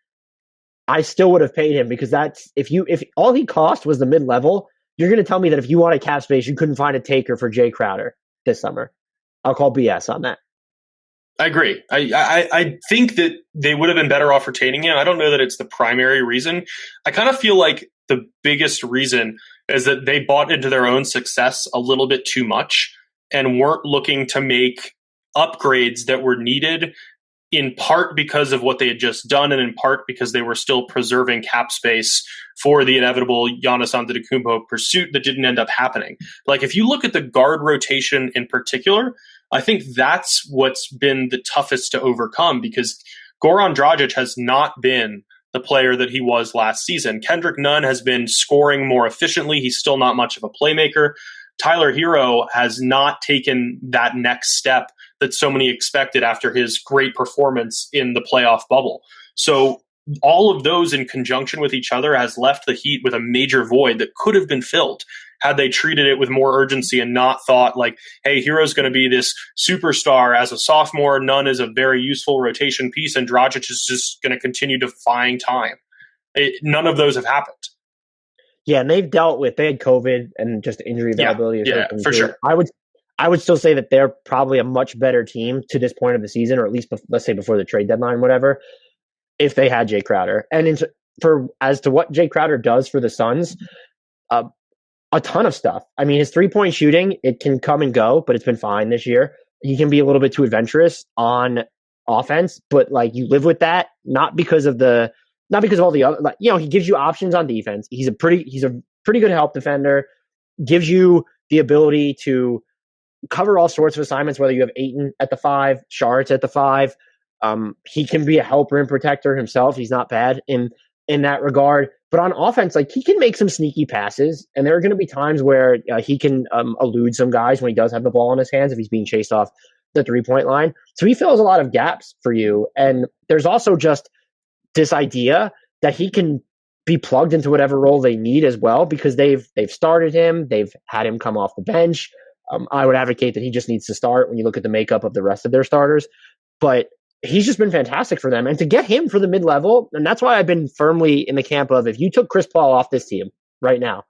I still would have paid him because if all he cost was the mid-level, you're going to tell me that if you wanted cap space, you couldn't find a taker for Jae Crowder this summer. I'll call BS on that. I agree. I think that they would have been better off retaining him. I don't know that it's the primary reason. I kind of feel like the biggest reason is that they bought into their own success a little bit too much and weren't looking to make upgrades that were needed, in part because of what they had just done, and in part because they were still preserving cap space for the inevitable Giannis Antetokounmpo pursuit that didn't end up happening. Like, if you look at the guard rotation in particular, I think that's what's been the toughest to overcome, because Goran Dragic has not been the player that he was last season. Kendrick Nunn has been scoring more efficiently. He's still not much of a playmaker. Tyler Hero has not taken that next step that so many expected after his great performance in the playoff bubble. So all of those in conjunction with each other has left the Heat with a major void that could have been filled had they treated it with more urgency and not thought like, hey, Hero's going to be this superstar as a sophomore. Nunn is a very useful rotation piece, and Dragic is just going to continue defying time. None of those have happened. Yeah, and they had COVID and just injury availability. Yeah, for sure. I would still say that they're probably a much better team to this point of the season, or at least let's say before the trade deadline, whatever, if they had Jae Crowder. And as to what Jae Crowder does for the Suns, a ton of stuff. I mean, his 3-point shooting, it can come and go, but it's been fine this year. He can be a little bit too adventurous on offense, but like you live with that, not because of all the other, like, he gives you options on defense. He's a pretty good help defender, gives you the ability to cover all sorts of assignments, whether you have Ayton at the 5, Shards at the 5. He can be a helper and protector himself. He's not bad in that regard. But on offense, like, he can make some sneaky passes, and there are going to be times where he can elude some guys when he does have the ball in his hands if he's being chased off the 3-point line. So he fills a lot of gaps for you. And there's also just this idea that he can be plugged into whatever role they need as well, because they've started him, they've had him come off the bench. I would advocate that he just needs to start when you look at the makeup of the rest of their starters. But he's just been fantastic for them. And to get him for the mid-level, and that's why I've been firmly in the camp of, if you took Chris Paul off this team right now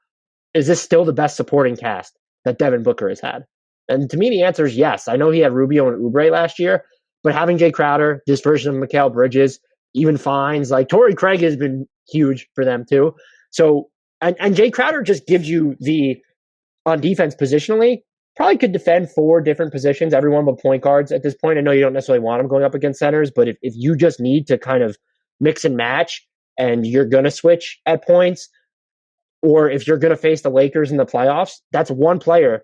is this still the best supporting cast that Devin Booker has had? And to me, the answer is yes. I know he had Rubio and Oubre last year, but having Jae Crowder, this version of Mikal Bridges, even Fines, like Torrey Craig has been huge for them too. So, and Jae Crowder just gives you the, on defense positionally, probably could defend 4 different positions, everyone but point guards at this point. I know you don't necessarily want him going up against centers, but if you just need to kind of mix and match and you're going to switch at points, or if you're going to face the Lakers in the playoffs, that's one player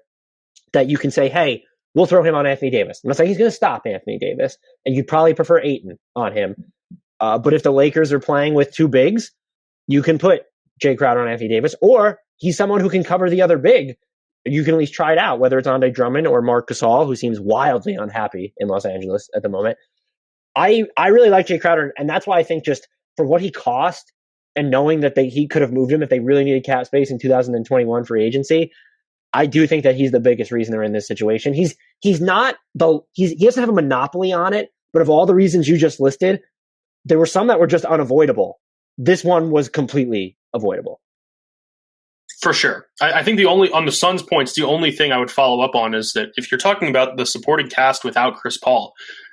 that you can say, hey, we'll throw him on Anthony Davis. I'm not saying he's going to stop Anthony Davis, and you'd probably prefer Ayton on him. But if the Lakers are playing with 2 bigs, you can put Jae Crowder on Anthony Davis, or he's someone who can cover the other big. You can at least try it out, whether it's Andre Drummond or Marc Gasol, who seems wildly unhappy in Los Angeles at the moment. I really like Jae Crowder, and that's why I think just for what he cost and knowing that he could have moved him if they really needed cap space in 2021 free agency, I do think that he's the biggest reason they're in this situation. He doesn't have a monopoly on it, but of all the reasons you just listed, there were some that were just unavoidable. This one was completely avoidable. For sure. I think on the Suns' points, the only thing I would follow up on is that if you're talking about the supporting cast without Chris Paul,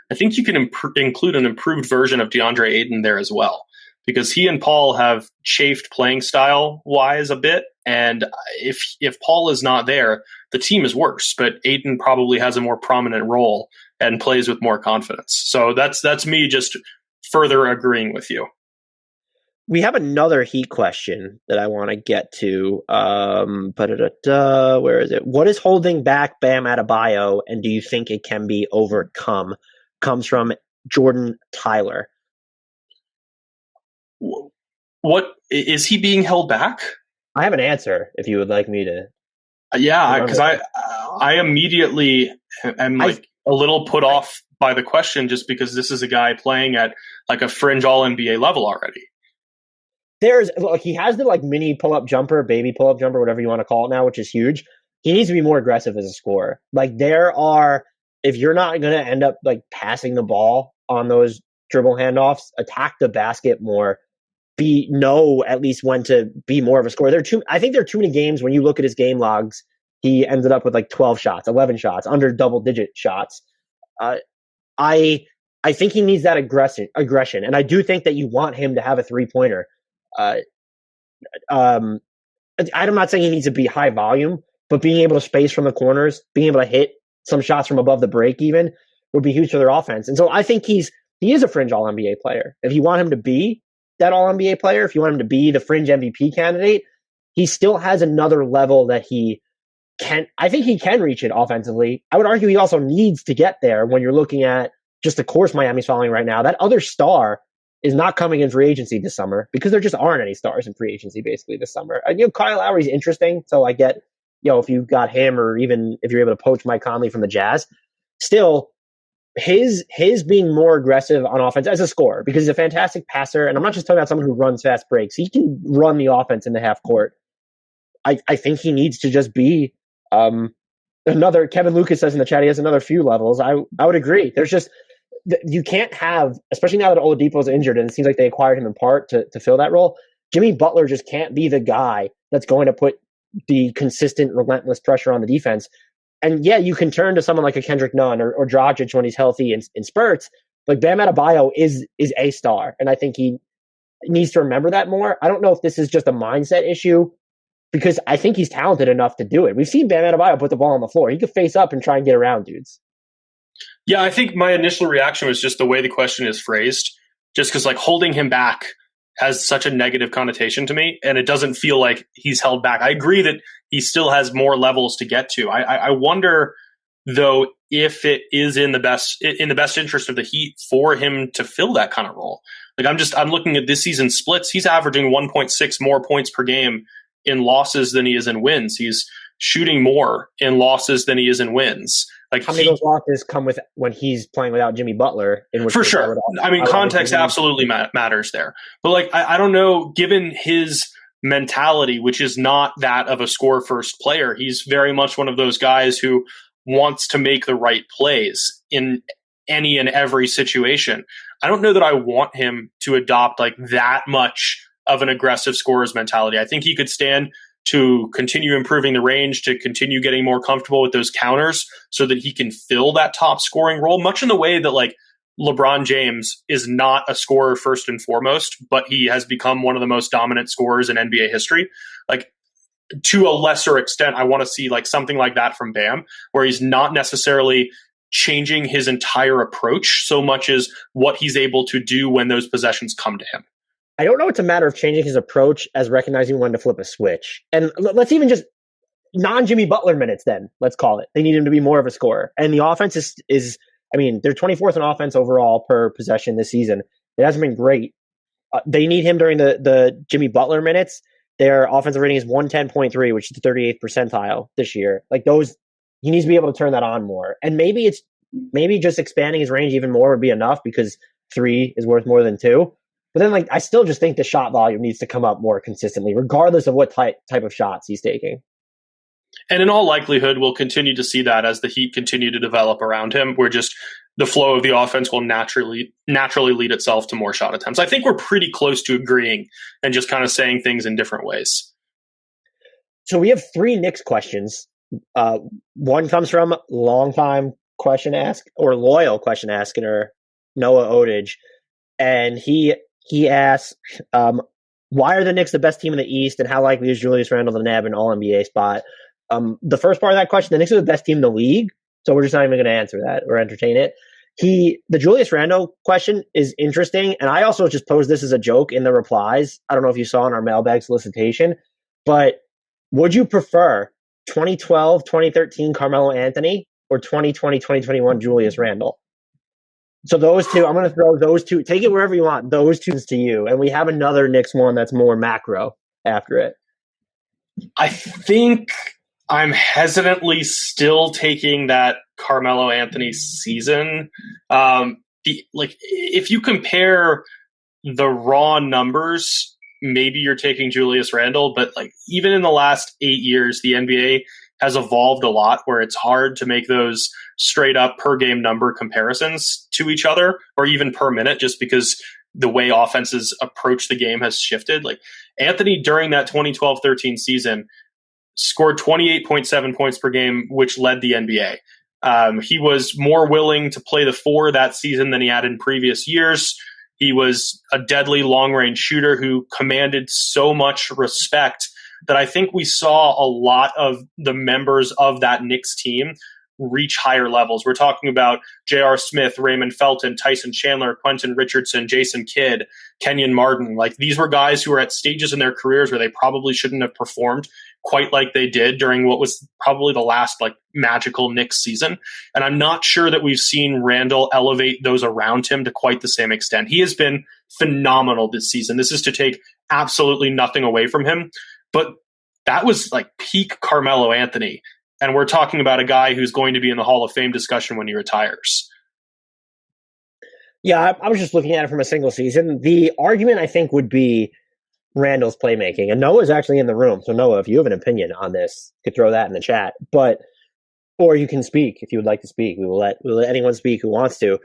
I think you can include an improved version of DeAndre Ayton there as well, because he and Paul have chafed playing style wise a bit. And if Paul is not there, the team is worse, but Ayton probably has a more prominent role and plays with more confidence. So that's me just further agreeing with you. We have another Heat question that I want to get to. Where is it? What is holding back Bam Adebayo, and do you think it can be overcome? Comes from Jordan Tyler. What is he being held back? I have an answer if you would like me to. Yeah, because I immediately am a little put off by the question just because this is a guy playing at like a fringe All-NBA level already. He has the mini pull-up jumper, baby pull-up jumper, whatever you want to call it now, which is huge. He needs to be more aggressive as a scorer. If you're not going to end up passing the ball on those dribble handoffs, attack the basket more. Know at least when to be more of a scorer. I think there are too many games when you look at his game logs, he ended up with 12 shots, 11 shots, under double-digit shots. I think he needs that aggression, and I do think that you want him to have a three-pointer. I'm not saying he needs to be high volume, but being able to space from the corners, being able to hit some shots from above the break even would be huge for their offense. And so I think he is a fringe All-NBA player. If you want him to be that All-NBA player, if you want him to be the fringe MVP candidate, he still has another level that I think he can reach it offensively. I would argue he also needs to get there when you're looking at just the course Miami's following right now. That other star is not coming in free agency this summer because there just aren't any stars in free agency basically this summer. Kyle Lowry's interesting, so I get, if you got him or even if you're able to poach Mike Conley from the Jazz, still his being more aggressive on offense as a scorer, because he's a fantastic passer, and I'm not just talking about someone who runs fast breaks. He can run the offense in the half court. I think he needs to just be another. Kevin Lucas says in the chat he has another few levels. I would agree. There's just you can't have, especially now that Oladipo is injured, and it seems like they acquired him in part to fill that role. Jimmy Butler just can't be the guy that's going to put the consistent, relentless pressure on the defense. And yeah, you can turn to someone like a Kendrick Nunn or Dragic when he's healthy in spurts. Like Bam Adebayo is a star, and I think he needs to remember that more. I don't know if this is just a mindset issue, because I think he's talented enough to do it. We've seen Bam Adebayo put the ball on the floor. He could face up and try and get around dudes. Yeah, I think my initial reaction was just the way the question is phrased, just because holding him back has such a negative connotation to me, and it doesn't feel like he's held back. I agree that he still has more levels to get to. I wonder, though, if it is in the best interest of the Heat for him to fill that kind of role. I'm looking at this season's splits. He's averaging 1.6 more points per game in losses than he is in wins. He's shooting more in losses than he is in wins. How many of those losses come with when he's playing without Jimmy Butler? For sure. Context absolutely matters there. But I don't know, given his mentality, which is not that of a score first player, he's very much one of those guys who wants to make the right plays in any and every situation. I don't know that I want him to adopt that much of an aggressive scorer's mentality. I think he could stand to continue improving the range, to continue getting more comfortable with those counters so that he can fill that top scoring role, much in the way that like LeBron James is not a scorer first and foremost, but he has become one of the most dominant scorers in NBA history. Like, to a lesser extent, I want to see like something like that from Bam, where he's not necessarily changing his entire approach so much as what he's able to do when those possessions come to him. I don't know it's a matter of changing his approach as recognizing when to flip a switch. And let's even just non-Jimmy Butler minutes then, let's call it. They need him to be more of a scorer. And the offense is I mean, they're 24th in offense overall per possession this season. It hasn't been great. They need him during the Jimmy Butler minutes. Their offensive rating is 110.3, which is the 38th percentile this year. Like those, he needs to be able to turn that on more. And maybe just expanding his range even more would be enough because 3 is worth more than 2. But then, like, I still just think the shot volume needs to come up more consistently, regardless of what type of shots he's taking. And in all likelihood, we'll continue to see that as the Heat continue to develop around him, where just the flow of the offense will naturally lead itself to more shot attempts. I think we're pretty close to agreeing and just kind of saying things in different ways. So we have 3 Knicks questions. One comes from longtime question ask or loyal question asker Noah Odage, and he asks, why are the Knicks the best team in the East, and how likely is Julius Randle to nab an All-NBA spot? The first part of that question, the Knicks are the best team in the league, so we're just not even going to answer that or entertain it. The Julius Randle question is interesting, and I also just posed this as a joke in the replies. I don't know if you saw in our mailbag solicitation, but would you prefer 2012, 2013 Carmelo-Anthony or 2020, 2021 Julius Randle? So those two, I'm going to throw those two, take it wherever you want, those two to you. And we have another Knicks one that's more macro after it. I think I'm hesitantly still taking that Carmelo Anthony season. If you compare the raw numbers, maybe you're taking Julius Randle, but like even in the last 8 years, the NBA has evolved a lot where it's hard to make those straight up per game number comparisons to each other or even per minute, just because the way offenses approach the game has shifted. Like Anthony during that 2012-13 season scored 28.7 points per game, which led the NBA. He was more willing to play the 4 that season than he had in previous years. He was a deadly long-range shooter who commanded so much respect that I think we saw a lot of the members of that Knicks team reach higher levels. We're talking about J.R. Smith, Raymond Felton, Tyson Chandler, Quentin Richardson, Jason Kidd, Kenyon Martin. Like these were guys who were at stages in their careers where they probably shouldn't have performed quite like they did during what was probably the last like magical Knicks season. And I'm not sure that we've seen Randle elevate those around him to quite the same extent. He has been phenomenal this season. This is to take absolutely nothing away from him, but that was like peak Carmelo Anthony. And we're talking about a guy who's going to be in the Hall of Fame discussion when he retires. Yeah, I was just looking at it from a single season. The argument, I think, would be Randle's playmaking. And Noah's actually in the room. So, Noah, if you have an opinion on this, you could throw that in the chat. Or you can speak if you would like to speak. We'll let anyone speak who wants to.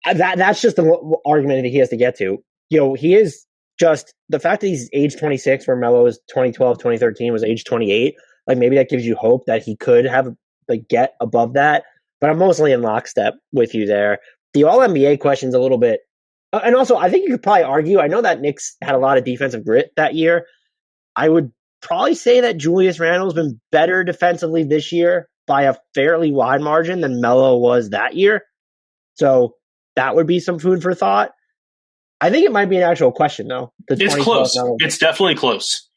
That's just the argument that he has to get to. You know, he is just the fact that he's age 26, where Melo is 2012, 2013 was age 28. Like maybe that gives you hope that he could have like get above that. But I'm mostly in lockstep with you there. The All-NBA question's a little bit, and also I think you could probably argue. I know that Knicks had a lot of defensive grit that year. I would probably say that Julius Randle's been better defensively this year by a fairly wide margin than Melo was that year. So that would be some food for thought. I think it might be an actual question though. It's close. It's definitely close.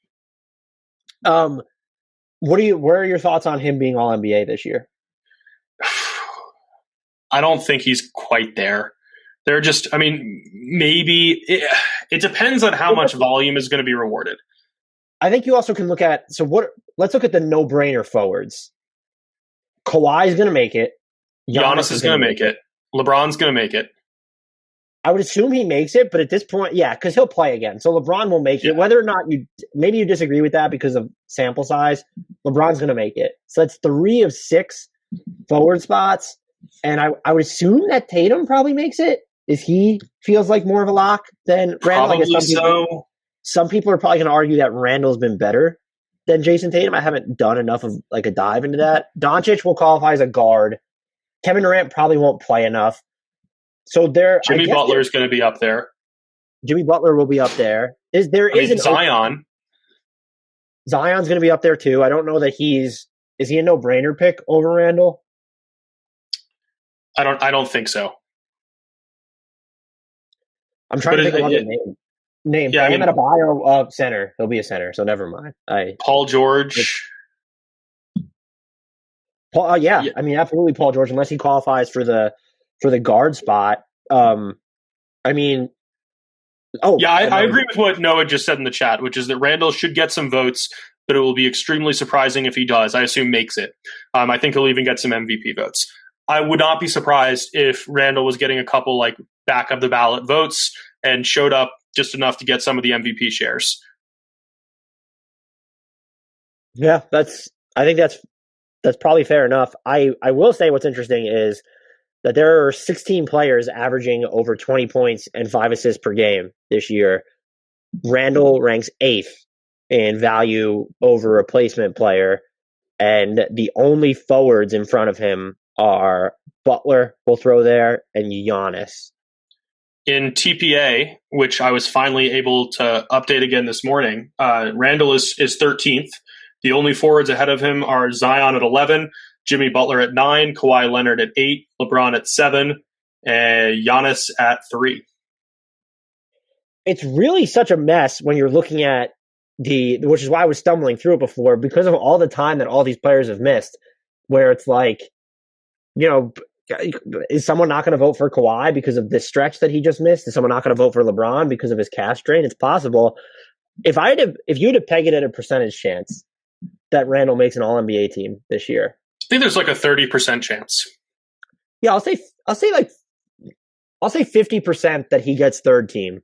What are your thoughts on him being All NBA this year? I don't think he's quite there. They're just, I mean, maybe it depends on how much volume is going to be rewarded. I think you also can look at, let's look at the no-brainer forwards. Kawhi's going to make it. Giannis is going to make it. LeBron's going to make it. I would assume he makes it, but at this point, yeah, because he'll play again. So LeBron will make it. Whether or not maybe you disagree with that because of sample size, LeBron's going to make it. So that's 3 of 6 forward spots. And I would assume that Tatum probably makes it. If he feels like more of a lock than Randle. Probably so. Some people are probably going to argue that Randle's been better than Jason Tatum. I haven't done enough of like a dive into that. Doncic will qualify as a guard. Kevin Durant probably won't play enough. So Jimmy Butler is going to be up there. Jimmy Butler will be up there. Zion. Zion's going to be up there too. I don't know that is he a no-brainer pick over Randle? I don't think so. I'm trying to think of other names. Yeah, Adebayo center. He'll be a center, so never mind. Paul George. Yeah, I mean, absolutely Paul George, unless he qualifies for the guard spot. I agree with what Noah just said in the chat, which is that Randle should get some votes, but it will be extremely surprising if he does. I assume makes it. I think he'll even get some MVP votes. I would not be surprised if Randle was getting a couple like back of the ballot votes and showed up just enough to get some of the MVP shares. Yeah, I think that's probably fair enough. I will say what's interesting is that there are 16 players averaging over 20 points and 5 assists per game this year. Randle ranks 8th in value over replacement player, and the only forwards in front of him are Butler, we'll throw there, and Giannis. In TPA, which I was finally able to update again this morning, Randle is 13th. The only forwards ahead of him are Zion at 11, Jimmy Butler at 9, Kawhi Leonard at 8, LeBron at 7, and Giannis at 3. It's really such a mess when you're looking at which is why I was stumbling through it before, because of all the time that all these players have missed, where it's like, is someone not going to vote for Kawhi because of this stretch that he just missed? Is someone not going to vote for LeBron because of his calf strain? It's possible. If you had to peg it at a percentage chance that Randle makes an All-NBA team this year, I think there's like a 30% chance. Yeah, I'll say 50% that he gets third team.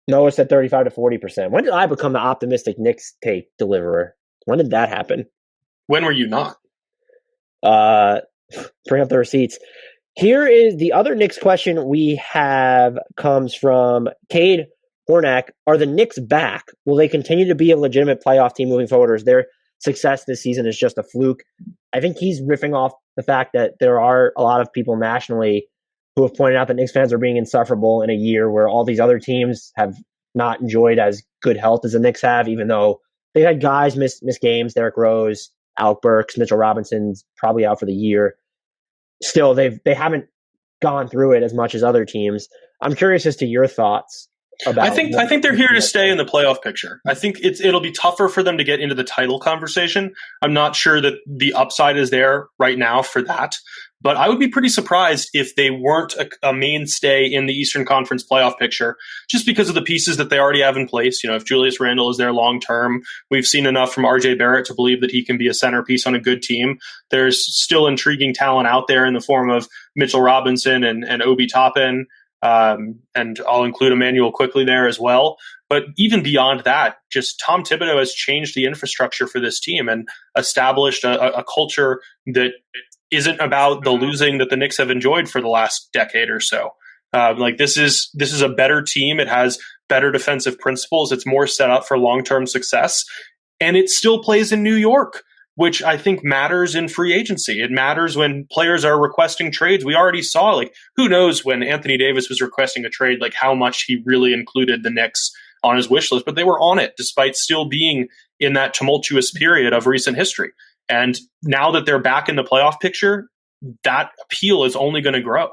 Noah said 35 to 40%. When did I become the optimistic Knicks take deliverer? When did that happen? When were you not? Bring up the receipts. Here is the other Knicks question we have comes from Cade Hornack. Are the Knicks back? Will they continue to be a legitimate playoff team moving forward, or is their success this season is just a fluke? I think he's riffing off the fact that there are a lot of people nationally who have pointed out that Knicks fans are being insufferable in a year where all these other teams have not enjoyed as good health as the Knicks have, even though they had guys miss games. Derrick Rose, Alec Burks, Mitchell Robinson's probably out for the year. Still, they haven't gone through it as much as other teams. I'm curious as to your thoughts about. I think they're here to stay in the playoff picture. I think it'll be tougher for them to get into the title conversation. I'm not sure that the upside is there right now for that. But I would be pretty surprised if they weren't a mainstay in the Eastern Conference playoff picture, just because of the pieces that they already have in place. If Julius Randle is there long term, we've seen enough from RJ Barrett to believe that he can be a centerpiece on a good team. There's still intriguing talent out there in the form of Mitchell Robinson and Obi Toppin, and I'll include Emmanuel quickly there as well. But even beyond that, just Tom Thibodeau has changed the infrastructure for this team and established a culture that isn't about the losing that the Knicks have enjoyed for the last decade or so. This is a better team. It has better defensive principles. It's more set up for long-term success, and it still plays in New York, which I think matters in free agency. It matters when players are requesting trades. We already saw, who knows when Anthony Davis was requesting a trade, how much he really included the Knicks on his wish list, but they were on it despite still being in that tumultuous period of recent history. And now that they're back in the playoff picture, that appeal is only going to grow.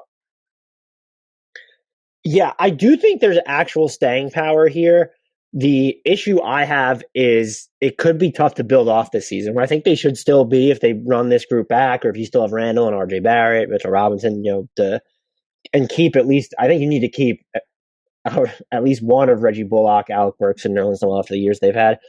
Yeah, I do think there's actual staying power here. The issue I have is it could be tough to build off this season, where I think they should still be if they run this group back, or if you still have Randle and RJ Barrett, Mitchell Robinson, and keep at least, I think you need to keep at least one of Reggie Bullock, Alec Burks, and Nerlens Noel after the years they've had.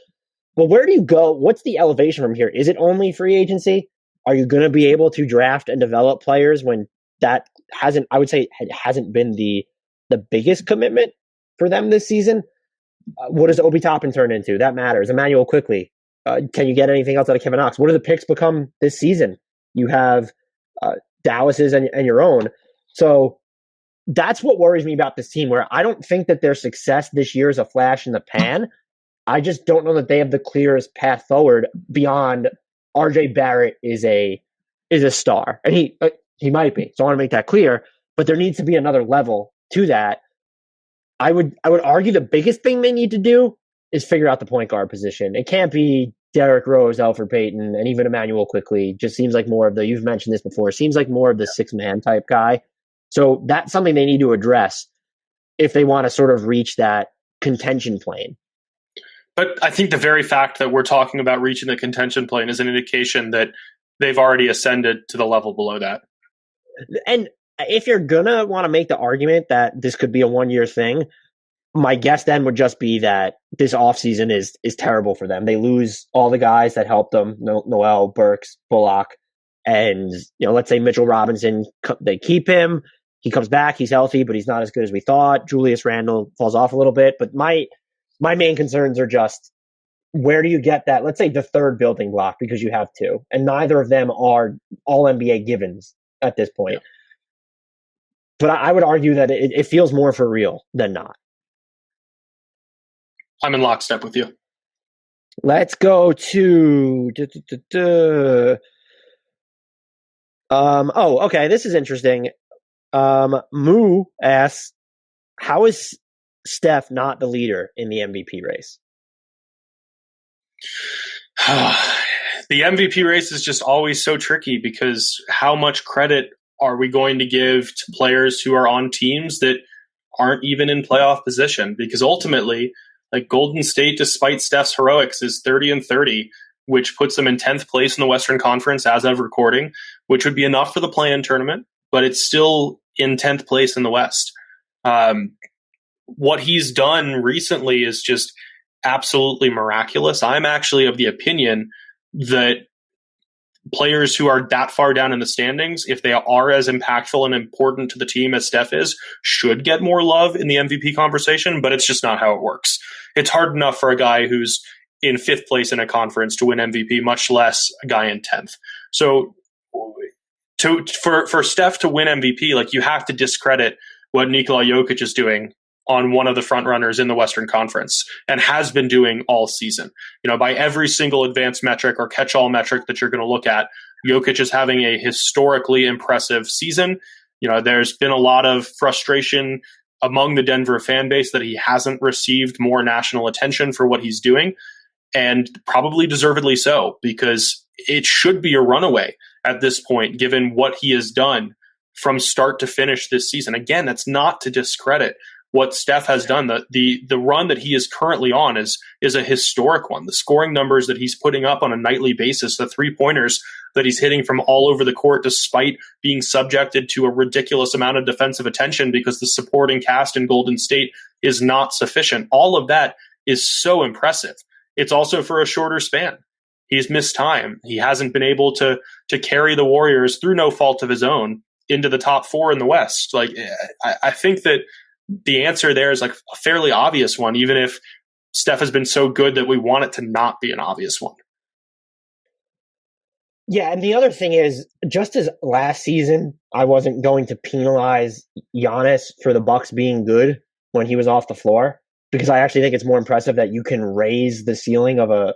But where do you go? What's the elevation from here? Is it only free agency? Are you going to be able to draft and develop players when that hasn't been the biggest commitment for them this season? What does Obi Toppin turn into? That matters. Emmanuel quickly. Can you get anything else out of Kevin Knox? What do the picks become this season? You have Dallas's and your own. So that's what worries me about this team, where I don't think that their success this year is a flash in the pan. I just don't know that they have the clearest path forward beyond RJ Barrett is a star, and he might be. So I want to make that clear. But there needs to be another level to that. I would argue the biggest thing they need to do is figure out the point guard position. It can't be Derrick Rose, Alfred Payton, and even Emmanuel Quickly. Just seems like more of the, you've mentioned this before, seems like more of the 6-man type guy. So that's something they need to address if they want to sort of reach that contention plane. But I think the very fact that we're talking about reaching the contention plane is an indication that they've already ascended to the level below that. And if you're going to want to make the argument that this could be a one-year thing, my guess then would just be that this offseason is terrible for them. They lose all the guys that helped them, Noel, Burks, Bullock, and let's say Mitchell Robinson, they keep him. He comes back, he's healthy, but he's not as good as we thought. Julius Randle falls off a little bit. But my main concerns are just, where do you get that, let's say the third building block, because you have two, and neither of them are all NBA givens at this point. Yeah. But I would argue that it feels more for real than not. I'm in lockstep with you. Let's go to okay, this is interesting. Moo asks, how is Steph not the leader in the MVP race? The MVP race is just always so tricky, because how much credit are we going to give to players who are on teams that aren't even in playoff position? Because ultimately, like, Golden State, despite Steph's heroics, is 30-30, which puts them in 10th place in the Western Conference as of recording, which would be enough for the play-in tournament, but it's still in 10th place in the West. What he's done recently is just absolutely miraculous. I'm actually of the opinion that players who are that far down in the standings, if they are as impactful and important to the team as Steph is, should get more love in the MVP conversation, but it's just not how it works. It's hard enough for a guy who's in 5th place in a conference to win MVP, much less a guy in 10th. So for Steph to win MVP, like, you have to discredit what Nikola Jokic is doing on one of the front runners in the Western Conference, and has been doing all season. By every single advanced metric or catch-all metric that you're going to look at, Jokic is having a historically impressive season. There's been a lot of frustration among the Denver fan base that he hasn't received more national attention for what he's doing, and probably deservedly so, because it should be a runaway at this point, given what he has done from start to finish this season. Again, that's not to discredit what Steph has done. The run that he is currently on is a historic one. The scoring numbers that he's putting up on a nightly basis, the 3-pointers that he's hitting from all over the court, despite being subjected to a ridiculous amount of defensive attention because the supporting cast in Golden State is not sufficient. All of that is so impressive. It's also for a shorter span. He's missed time. He hasn't been able to carry the Warriors, through no fault of his own, into the top 4 in the West. Like, I think that the answer there is like a fairly obvious one, even if Steph has been so good that we want it to not be an obvious one. Yeah, and the other thing is, just as last season, I wasn't going to penalize Giannis for the Bucks being good when he was off the floor, because I actually think it's more impressive that you can raise the ceiling of a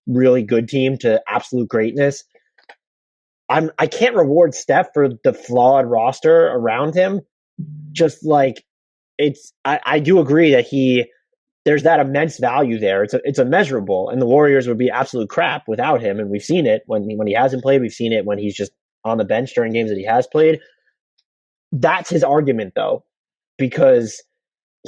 really good team to absolute greatness. I can't reward Steph for the flawed roster around him. Just like, I do agree that there's that immense value there. It's immeasurable, and the Warriors would be absolute crap without him. And we've seen it when he hasn't played. We've seen it when he's just on the bench during games that he has played. That's his argument, though, because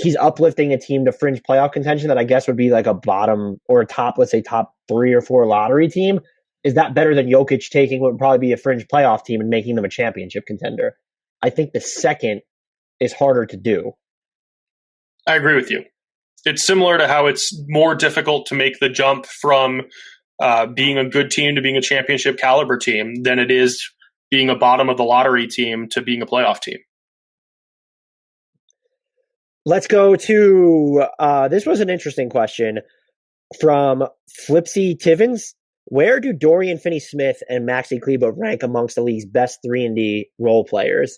he's uplifting a team to fringe playoff contention that I guess would be like a bottom or a top, let's say top 3 or 4 lottery team. Is that better than Jokic taking what would probably be a fringe playoff team and making them a championship contender? I think the second is harder to do. I agree with you. It's similar to how it's more difficult to make the jump from being a good team to being a championship caliber team than it is being a bottom of the lottery team to being a playoff team. Let's go to this was an interesting question from Flipsy Tivens. Where do Dorian Finney-Smith and Maxi Kleber rank amongst the league's best 3-and-D role players?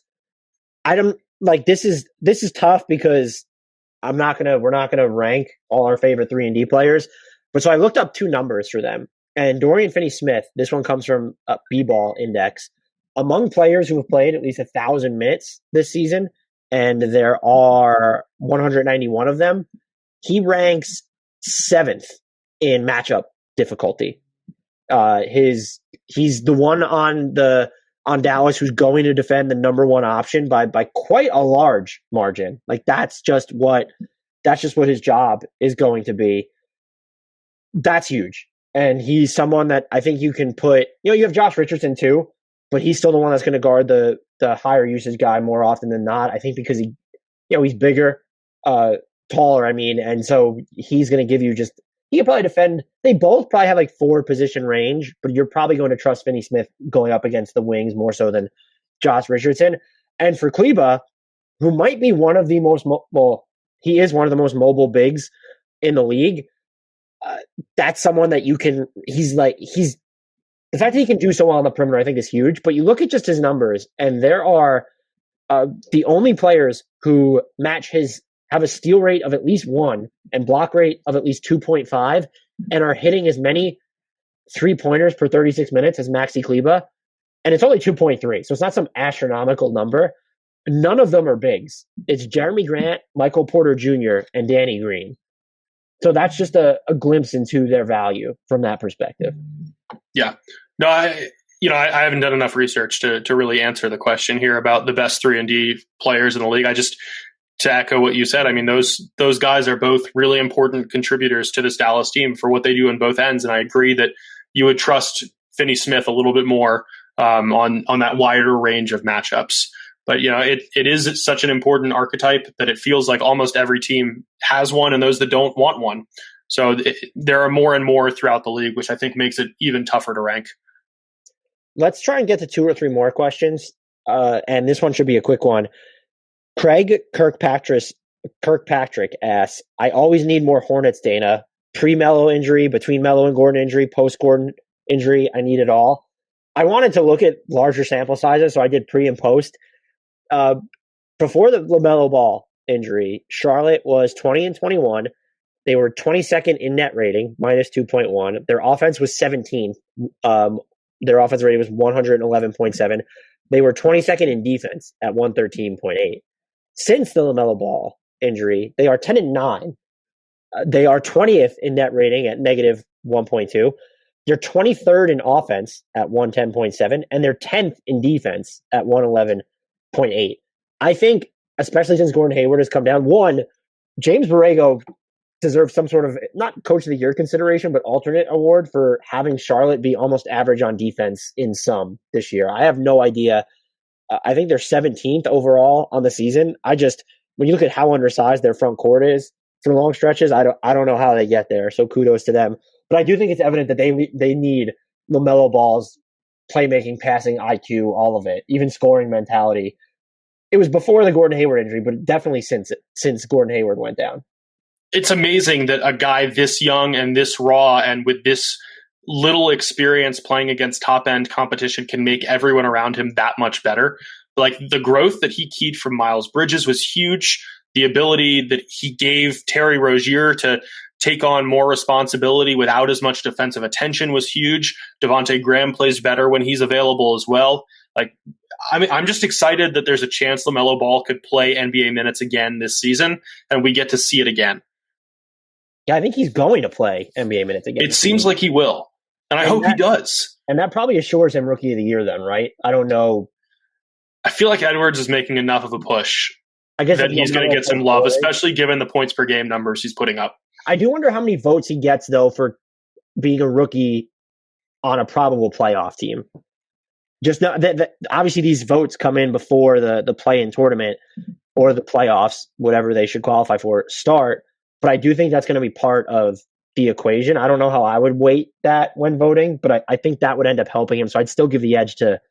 I don't like this is tough because we're not gonna rank all our favorite 3-and-D players, but so I looked up two numbers for them. And Dorian Finney-Smith, this one comes from B-Ball Index. Among players who have played at least 1,000 minutes this season, and there are 191 of them, he ranks 7th in matchup difficulty. He's the one on Dallas who's going to defend the number one option by quite a large margin. Like that's just what his job is going to be. That's huge. And he's someone that I think you can put, you have Josh Richardson too, but he's still the one that's going to guard the higher usage guy more often than not. I think because he's bigger, taller, and so he's going to give you he can probably defend. They both probably have like 4 position range, but you're probably going to trust Finney-Smith going up against the wings more so than Josh Richardson. And for Kleber, who might be one of the most he is one of the most mobile bigs in the league. That's someone that the fact that he can do so well on the perimeter, I think is huge, but you look at just his numbers and there are the only players who have a steal rate of at least 1 and block rate of at least 2.5 and are hitting as many 3-pointers per 36 minutes as Maxi Kleber. And it's only 2.3. So it's not some astronomical number. None of them are bigs. It's Jeremy Grant, Michael Porter Jr., and Danny Green. So that's just a glimpse into their value from that perspective. Yeah. No, I haven't done enough research to really answer the question here about the best 3-and-D players in the league. To echo what you said, those guys are both really important contributors to this Dallas team for what they do on both ends. And I agree that you would trust Finney-Smith a little bit more on that wider range of matchups. But, it is such an important archetype that it feels like almost every team has one and those that don't want one. So there are more and more throughout the league, which I think makes it even tougher to rank. Let's try and get to 2 or 3 more questions. And this one should be a quick one. Craig Kirkpatrick asks, I always need more Hornets data. Pre-Melo injury, between Melo and Gordon injury, post-Gordon injury, I need it all. I wanted to look at larger sample sizes, so I did pre and post. Before the LaMelo Ball injury, Charlotte was 20-21. They were 22nd in net rating, minus 2.1. Their offense was 17. Their offense rating was 111.7. They were 22nd in defense at 113.8. Since the LaMelo Ball injury, they are 10-9. They are 20th in net rating at negative 1.2. They're 23rd in offense at 110.7, and they're 10th in defense at 111.8. I think, especially since Gordon Hayward has come down, one, James Borrego deserves some sort of, not coach of the year consideration, but alternate award for having Charlotte be almost average on defense in some this year. I have no idea. I think they're 17th overall on the season. When you look at how undersized their front court is for long stretches, I don't know how they get there. So kudos to them. But I do think it's evident that they need LaMelo Ball's playmaking, passing IQ, all of it, even scoring mentality. It was before the Gordon Hayward injury, but definitely since Gordon Hayward went down. It's amazing that a guy this young and this raw and with this little experience playing against top-end competition can make everyone around him that much better. Like the growth that he keyed from Miles Bridges was huge. The ability that he gave Terry Rozier to take on more responsibility without as much defensive attention was huge. Devontae Graham plays better when he's available as well. I'm just excited that there's a chance LaMelo Ball could play NBA minutes again this season, and we get to see it again. Yeah, I think he's going to play NBA minutes again. It seems like he will, and I hope he does. And that probably assures him Rookie of the Year then, right? I don't know. I feel like Edwards is making enough of a push I guess that he's going to get some love, especially given the points per game numbers he's putting up. I do wonder how many votes he gets, though, for being a rookie on a probable playoff team. Just not that obviously these votes come in before the play-in tournament or the playoffs, whatever they should qualify for, start. But I do think that's going to be part of the equation. I don't know how I would weight that when voting, but I think that would end up helping him. So I'd still give the edge to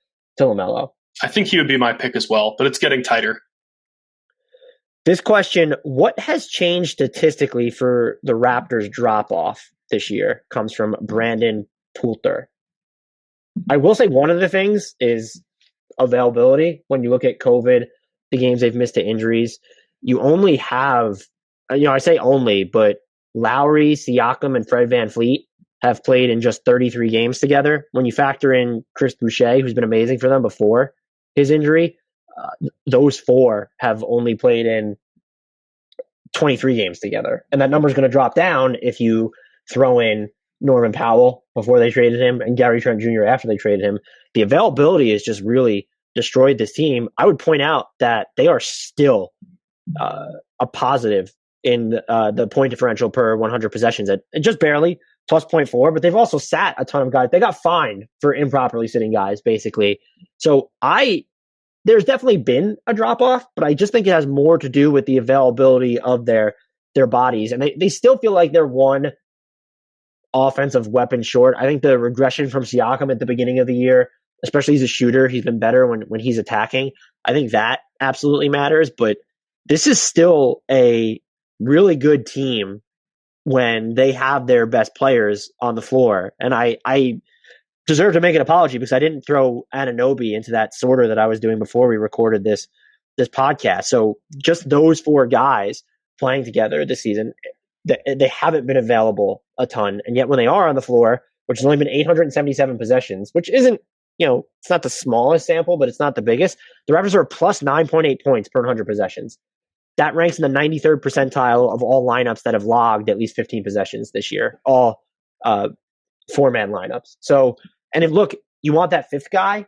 LaMelo. I think he would be my pick as well, but it's getting tighter. This question, what has changed statistically for the Raptors drop-off this year, comes from Brandon Poulter. I will say one of the things is availability. When you look at COVID, the games they've missed to injuries, you only have I say only, but Lowry, Siakam, and Fred VanVleet have played in just 33 games together. When you factor in Chris Boucher, who's been amazing for them before his injury, those four have only played in 23 games together. And that number is going to drop down if you throw in Norman Powell before they traded him and Gary Trent Jr. after they traded him. The availability has just really destroyed this team. I would point out that they are still a positive in the point differential per 100 possessions at just barely plus 0.4, but they've also sat a ton of guys. They got fined for improperly sitting guys, basically. So there's definitely been a drop off, but I just think it has more to do with the availability of their bodies. And they still feel like they're one offensive weapon short. I think the regression from Siakam at the beginning of the year, especially as a shooter, he's been better when he's attacking. I think that absolutely matters, but this is still a really good team when they have their best players on the floor. And I deserve to make an apology because I didn't throw Anunoby into that sorter that I was doing before we recorded this podcast. So just those four guys playing together this season, they haven't been available a ton. And yet when they are on the floor, which has only been 877 possessions, which isn't, it's not the smallest sample, but it's not the biggest. The Raptors are plus 9.8 points per 100 possessions. That ranks in the 93rd percentile of all lineups that have logged at least 15 possessions this year, all four-man lineups. So, and if you want that fifth guy,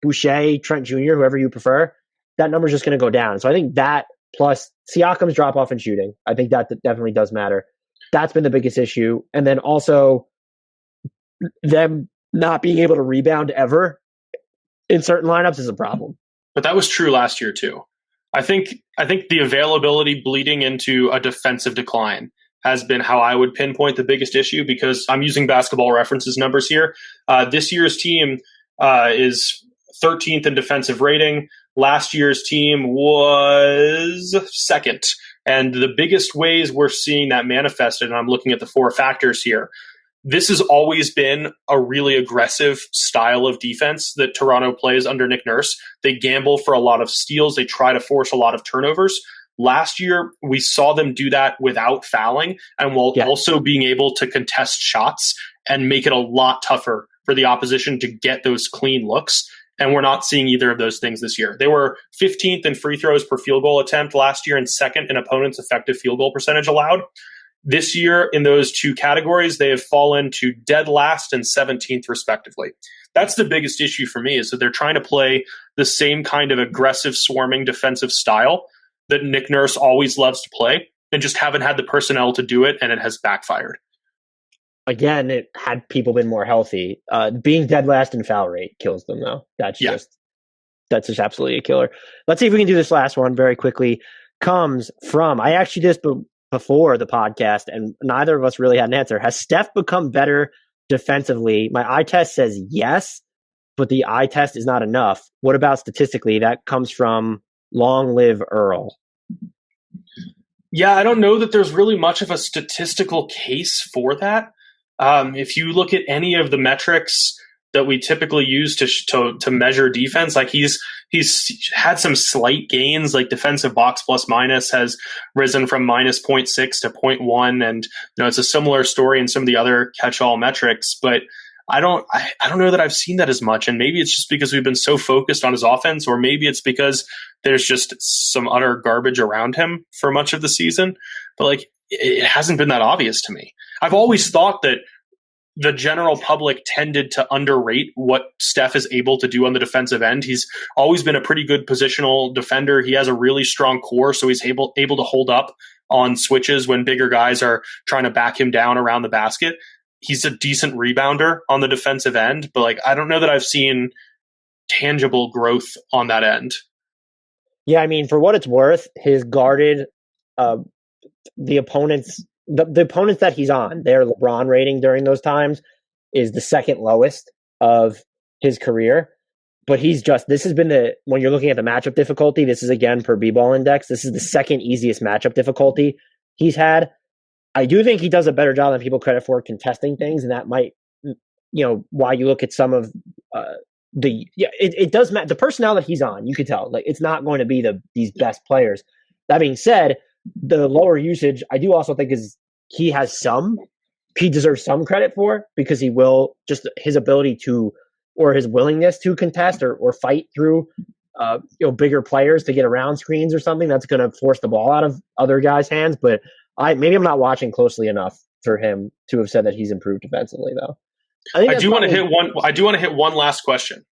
Boucher, Trent Jr., whoever you prefer, that number's just going to go down. So I think that plus Siakam's drop off in shooting, I think that definitely does matter. That's been the biggest issue. And then also them not being able to rebound ever in certain lineups is a problem. But that was true last year too. I think the availability bleeding into a defensive decline has been how I would pinpoint the biggest issue, because I'm using Basketball References numbers here. This year's team is 13th in defensive rating. Last year's team was second. And the biggest ways we're seeing that manifested, and I'm looking at the four factors here, this has always been a really aggressive style of defense that Toronto plays under Nick Nurse. They gamble for a lot of steals. They try to force a lot of turnovers. Last year, we saw them do that without fouling and while also being able to contest shots and make it a lot tougher for the opposition to get those clean looks. And we're not seeing either of those things this year. They were 15th in free throws per field goal attempt last year and second in opponents' effective field goal percentage allowed. This year, in those two categories, they have fallen to dead last and 17th, respectively. That's the biggest issue for me, is that they're trying to play the same kind of aggressive, swarming defensive style that Nick Nurse always loves to play, and just haven't had the personnel to do it, and it has backfired. Again, it had people been more healthy. Being dead last in foul rate kills them, though. That's just absolutely a killer. Let's see if we can do this last one very quickly. Comes from, I actually just before the podcast, and neither of us really had an answer. Has Steph become better defensively? My eye test says yes, but the eye test is not enough. What about statistically? That comes from Long Live Earl. Yeah, I don't know that there's really much of a statistical case for that. If you look at any of the metrics that we typically use to measure defense, like he's had some slight gains, like defensive box plus minus has risen from minus 0.6 to 0.1, and it's a similar story in some of the other catch-all metrics. But I don't know that I've seen that as much, and maybe it's just because we've been so focused on his offense, or maybe it's because there's just some utter garbage around him for much of the season. But it hasn't been that obvious to me. I've always thought that the general public tended to underrate what Steph is able to do on the defensive end. He's always been a pretty good positional defender. He has a really strong core, so he's able to hold up on switches when bigger guys are trying to back him down around the basket. He's a decent rebounder on the defensive end, but I don't know that I've seen tangible growth on that end. Yeah, I mean, for what it's worth, his guarded the opponents that he's on, their LeBron rating during those times is the second lowest of his career. But this has been when you're looking at the matchup difficulty, this is again per B-ball index, this is the second easiest matchup difficulty he's had. I do think he does a better job than people credit for contesting things, and that might, why you look at some of it does matter. The personnel that he's on, you could tell, it's not going to be these best players. That being said, the lower usage, I do also think he deserves some credit for, because he will, just his ability to, or his willingness to contest or fight through bigger players to get around screens or something, that's going to force the ball out of other guys' hands. But maybe I'm not watching closely enough for him to have said that he's improved defensively, though. I do want to hit one last question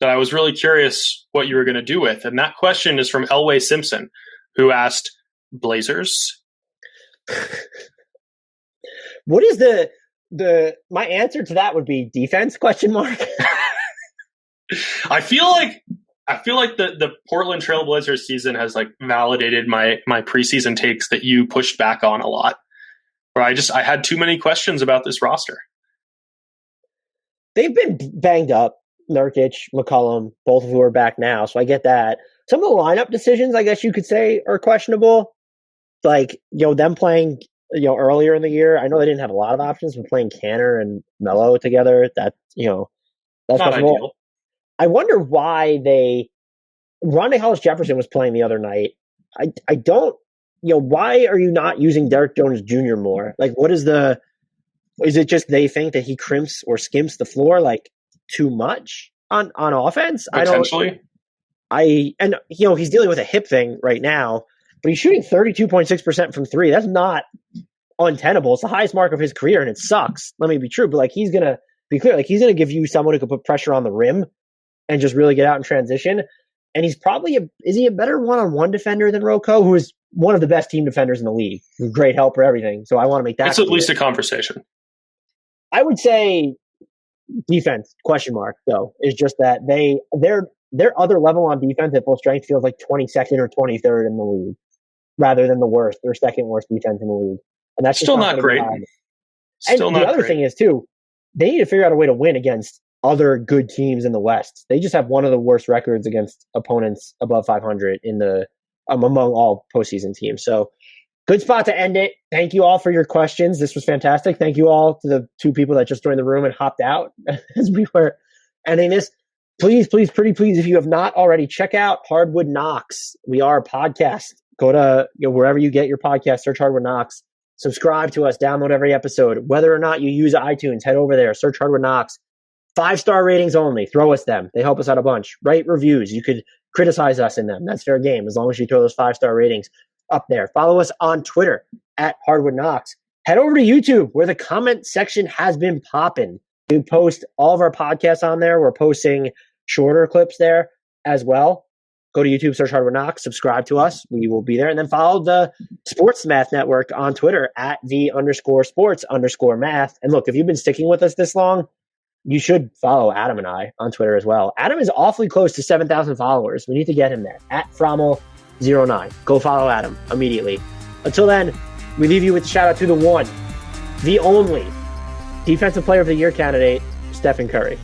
that I was really curious what you were going to do with, and that question is from Elway Simpson, who asked, Blazers? What is my answer to that would be defense ? I feel like the Portland Trailblazers season has like validated my preseason takes that you pushed back on a lot. Where I had too many questions about this roster. They've been banged up. Nurkic, McCollum, both of who are back now, so I get that. Some of the lineup decisions, I guess you could say, are questionable. Like, them playing, earlier in the year. I know they didn't have a lot of options, but playing Canner and Melo together, that's not possible. Ideal. I wonder why Rondae Hollis-Jefferson was playing the other night. I don't, why are you not using Derek Jones Jr. more? Like, is it just they think that he crimps or skimps the floor like too much on offense? Potentially. He's dealing with a hip thing right now, but he's shooting 32.6% from three. That's not untenable. It's the highest mark of his career, and it sucks. Let me be true, but he's gonna be clear. He's gonna give you someone who could put pressure on the rim and just really get out in transition. And he's probably is he a better one-on-one defender than Rocco, who is one of the best team defenders in the league? Great help for everything. So I want to make that. It's at least a conversation. I would say defense ? Though is just that their other level on defense at full strength feels like 22nd or 23rd in the league, rather than the worst or second worst defense in the league. And that's still not great. And the other thing is too, they need to figure out a way to win against other good teams in the West. They just have one of the worst records against opponents above 500 among all postseason teams. So good spot to end it. Thank you all for your questions. This was fantastic. Thank you all to the two people that just joined the room and hopped out as we were ending this. Please, pretty please, if you have not already, check out Hardwood Knocks. We are a podcast. Go to wherever you get your podcast, search Hardwood Knocks. Subscribe to us, download every episode. Whether or not you use iTunes, head over there, search Hardwood Knocks. 5-star ratings only. Throw us them. They help us out a bunch. Write reviews. You could criticize us in them. That's fair game, as long as you throw those 5-star ratings up there. Follow us on Twitter at Hardwood Knocks. Head over to YouTube, where the comment section has been popping. We post all of our podcasts on there. We're posting shorter clips there as well. Go to YouTube, search Hardwood Knocks, subscribe to us. We will be there. And then follow the Sports Math Network on Twitter at @the_sports_math. And look, if you've been sticking with us this long, you should follow Adam and I on Twitter as well. Adam is awfully close to 7,000 followers. We need to get him there. At Frommel09. Go follow Adam immediately. Until then, we leave you with a shout out to the one, the only Defensive Player of the Year candidate, Stephen Curry.